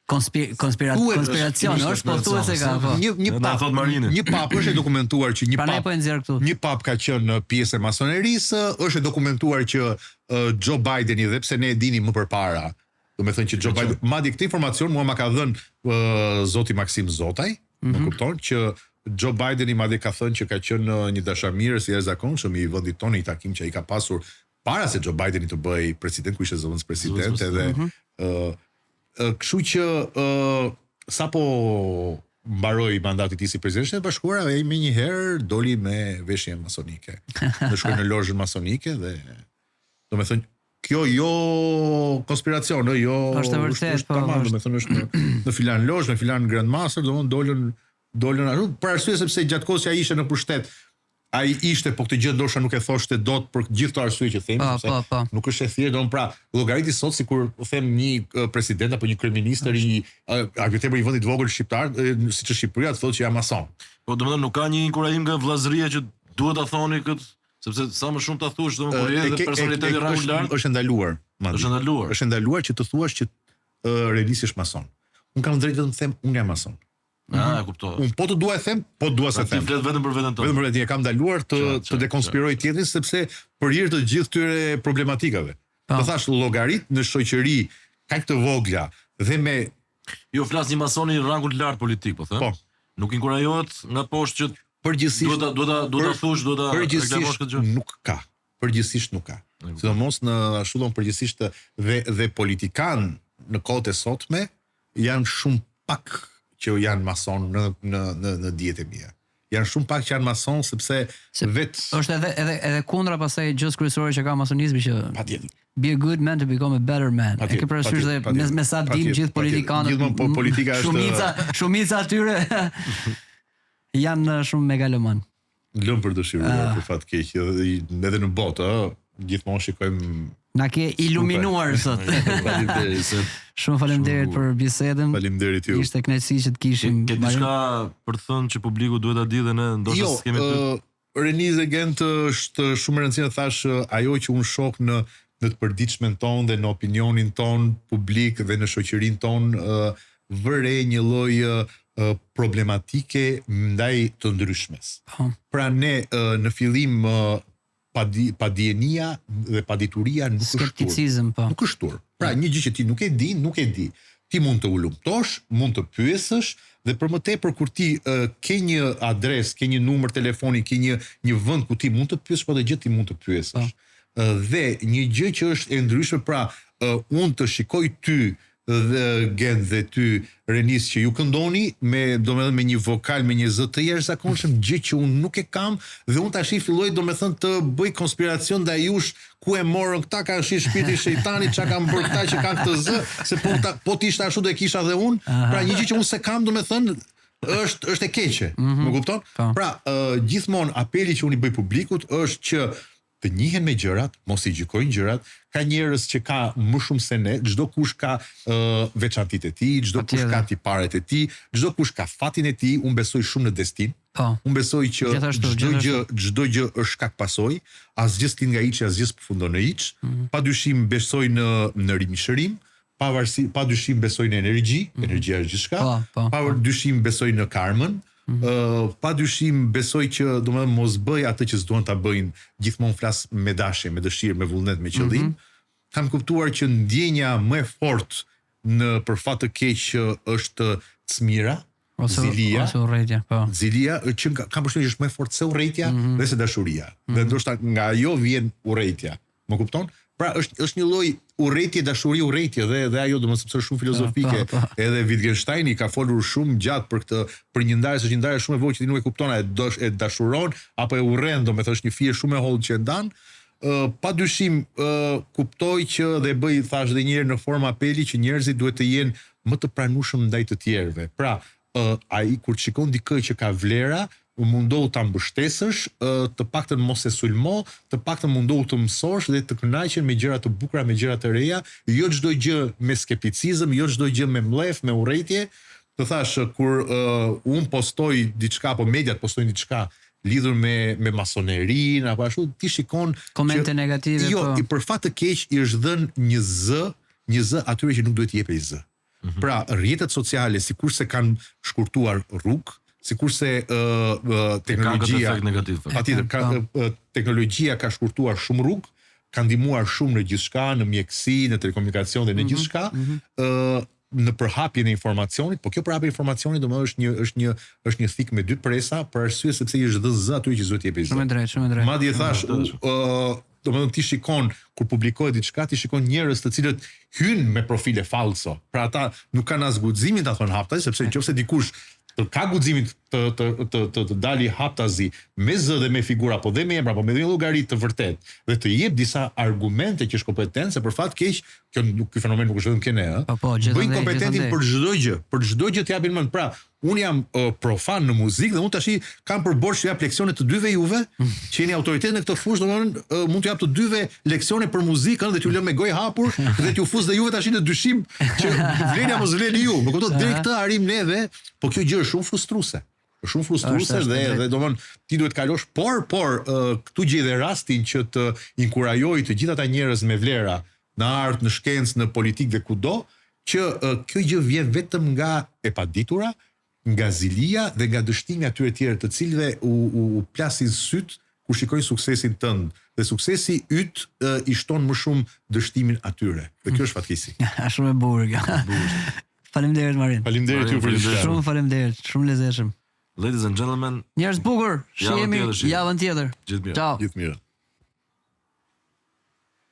Konspiracion është, po thuhet se ka. Një papë është e dokumentuar që një papë ka qenë pjesë e masonerisë, është e dokumentuar që Joe Bideni, dhe pse ne e dini më përpara, do me thënë që Joe Biden, madje këtë informacion mua ma ka dhënë zoti Maksim Zotaj, më kupton, që Joe Bideni madje ka thënë që ka qenë një dashamirës i jashtëzakonshëm i vendit tonë, i takim që ai ka pasur para se Joe Bideni të bëj president, ku ishte zëvendës president, edhe kështu që sapo mbaroi mandati i tij si president të Bashkuara, ai më një herë doli me veshje masonike. Në shkoi në lozhën masonike dhe do me thënë kjo jo konspiracion, jo është vërtet, po. Domethënë është në filan lozh, në filan Grand Master, domethënë dolën ashtu, për arsye sepse gjatë kohës që ai ishte në pushtet, ai ishte, po këtë gjë ndoshta nuk e thoshte dot për gjithë ato arsye që themi, sepse nuk është e thjeshtë, domethënë pra, llogariti sot sikur u them një president apo një kryeminist i arbitër i vendit vogël shqiptar, siç është Shqipëria, të thotë që jam mason. Po domethënë nuk ka një inkurajim nga vllazëria që duhet ta thoni këtë, sepse sa më shumë ta thuash domethënë kur edhe personaliteti rrangu lart është ndaluar. Është ndaluar që të thuash që Relisi është mason. Unë kam drejtë vetëm të them unë jam mason. E kuptoj. Unë po të dua e them, po dua se them. Ti flet vetëm për veten tonë. Vetëm për veten, e kam ndaluar të dekonspiroj tjetrin sepse për hir të gjithë këtyre problematikave. Do thash llogarit në shoqëri kaq të vogla dhe me flas një masoni i rangut lart politik, po them. Nuk inkurajohet nga poshtë që përgjithsisht duhet ta thush, duhet ta reklamosh këtë gjë. Nuk ka. Përgjithsisht nuk ka. Sidomos në ashtu don përgjithsisht dhe politikan në kohët e sotme janë shumë pak që janë mason në dijet e mia. Janë shumë pak që janë mason sepse është edhe kundra pastaj gjës kryesore që ka masonizmi që patjetër. Be a good man to become a better man. E ke parasysh dhe me sa dim gjithë politikanët. Gjithmonë politika është shumica atyre janë shumë megaloman. Lëm për dëshiruar për fat keq, edhe në botë, gjithmonë shikojmë. Na ke iluminuar sot. Faleminderit. Shumë faleminderit për bisedën. Faleminderit ju. Ishte kënaqësi që të kishim. Ke diçka për të thënë që publiku duhet ta di dhe ne ndoshta s'kemi të. Renize Gent është shumë e rëndësishme, thash, ajo që unë shoh në të përditshmën tonë dhe në opinionin ton publik dhe në shoqërinë tonë vëre një lloj problematike ndaj të ndryshmes. Pra ne në fillim padijenia dhe padituria nuk është skepticizëm, po. Nuk është tur. Pra një gjë që ti nuk e di, nuk e di. Ti mund të ulumtosh, mund të pyesësh dhe për më tepër kur ti ke një adresë, ke një numër telefoni, ke një vend ku ti mund të pyesësh, po edhe gjë ti mund të pyesësh. Dhe një gjë që është e ndryshme, pra unë të shikoj ty dhe Gen dhe ty Renis që ju këndoni me një vokal, me një zë të jashtëzakonshëm, gjë që unë nuk e kam, dhe unë tash filloj domethënë të bëj konspiracion ndaj jush, ku e morën këta, kanë shi shpirti shejtanit, çka kanë bërë këta që kanë këtë zë, se po të ishte ashtu do e kisha dhe unë. Pra një gjë që unë se kam domethënë është e keqe. Më kupton? Pra gjithmonë apeli që unë i bëj publikut është që të njihen me gjërat, mos i gjykojnë gjërat. Ka njerëz që ka më shumë se ne, çdo kush ka veçantitë e tij, çdo kush ka tiparet e tij, çdo kush ka fatin e tij. Unë besoj shumë në destin. Unë besoj që çdo gjë është shkak pasojë, asgjë s'tin nga hiç, asgjë s'përfundon në hiç. Padyshim besoj në rimshërim, padyshim besoj në energji, energjia është gjithçka. Padyshim besoj në karmën. Padyshim besoj që domethënë mos bëj atë që s'duan ta bëjnë, gjithmonë flas me dashje, me dëshirë, me vullnet, me qëllim. Kam kuptuar që ndjenja më e fortë për fat të keq është çmira, zilia. Zilia që kam përshtypjen që është më e fortë se urrejtja dhe se dashuria. Dhe ndoshta nga ajo vjen urrejtja. Më kupton? Pra është një lloj urrejtje, dashuri, urrejtje dhe ajo domosdoshmë sepse është shumë filozofike. Edhe Wittgensteini ka folur shumë gjatë për këtë, për një ndarje, është një ndarje shumë e vogël që ti nuk e kupton, e dashuron apo e urren, domethënë është një fije shumë e hollë që e ndan. Padyshim kuptoj që dhe bëj thash edhe një herë në formë apeli që njerëzit duhet të jenë më të pranueshëm ndaj të tjerëve. Pra, ai kur shikon dikë që ka vlera, mundohu ta mbështesësh, të paktën mos e sulmo, të paktën mundohu të mësosh dhe të kënaqen me gjëra të bukura, me gjëra të reja, jo çdo gjë me skepticizëm, jo çdo gjë me mllef, me urrejtje. Të thash kur un postoj diçka, apo mediat postojnë diçka lidhur me masonerinë apo ashtu, ti shikon komente negative. Jo, për fat të keq i është dhënë një zë atyre që nuk duhet t'i jepej zë. Pra, rrjetet sociale sikurse kanë shkurtuar rrugë, sikurse teknologjia teknologjia ka shkurtuar shumë rrugë, ka ndihmuar shumë në gjithçka, në mjeksi, në telekomunikacion dhe në gjithçka, në përhapjen e informacionit, po kjo përhapje e informacionit domosdoshmë është një thik me dy presa, për arsye sepse i është dhënë zë atyre që duhet t'i jepej zë. Shumë drejt. Madje thash, domethënë ti shikon kur publikohet diçka, ti shikon njerëz të cilët hyn me profile falso. Pra ata nuk kanë as guximin ta thonë haptazi, sepse nëse dikush ka guximin të dali haptazi me zë dhe me figura, po dhe me emra, po me një llogarit të vërtet, dhe të jep disa argumente që është kompetencë, për fat keq, ky fenomen nuk është vetëm kene, bëjnë kompetentin për çdo gjë të japin mend. Pra, unë jam profan në muzikë dhe unë tash kam për borxh të jap leksione të dyve juve, që jeni autoritet në këtë fushë, domethënë mund të jap të dyve leksione për muzikën dhe t'ju lë me gojë hapur dhe t'ju fuz dhe juve tash në dyshim që vleni apo zleni ju. Më kupton, deri këtë arrim neve, po kjo gjë është shumë frustruese. Është shumë frustruese dhe domethënë ti duhet kalosh, por këtu gjej dhe rastin që të inkurajoj të gjithë ata njerëz me vlera në art, në shkencë, në politikë dhe kudo, që kjo gjë vjen vetëm nga e paditura, nga zilia dhe nga dështimi atyre tjerë të cilëve u plasin syt kur shikojnë suksesin tënd. Dhe suksesi yt i shton më shumë dështimin atyre. Dhe kjo është fatkeqësi. Shumë e bukur kjo. Faleminderit Marin. Faleminderit ju për këtë. Shumë faleminderit, shumë lezetshëm. Ladies and gentlemen, njerëz bukur, shihemi javën tjetër. Gjithë mirë. Ciao. Gjithë mirë.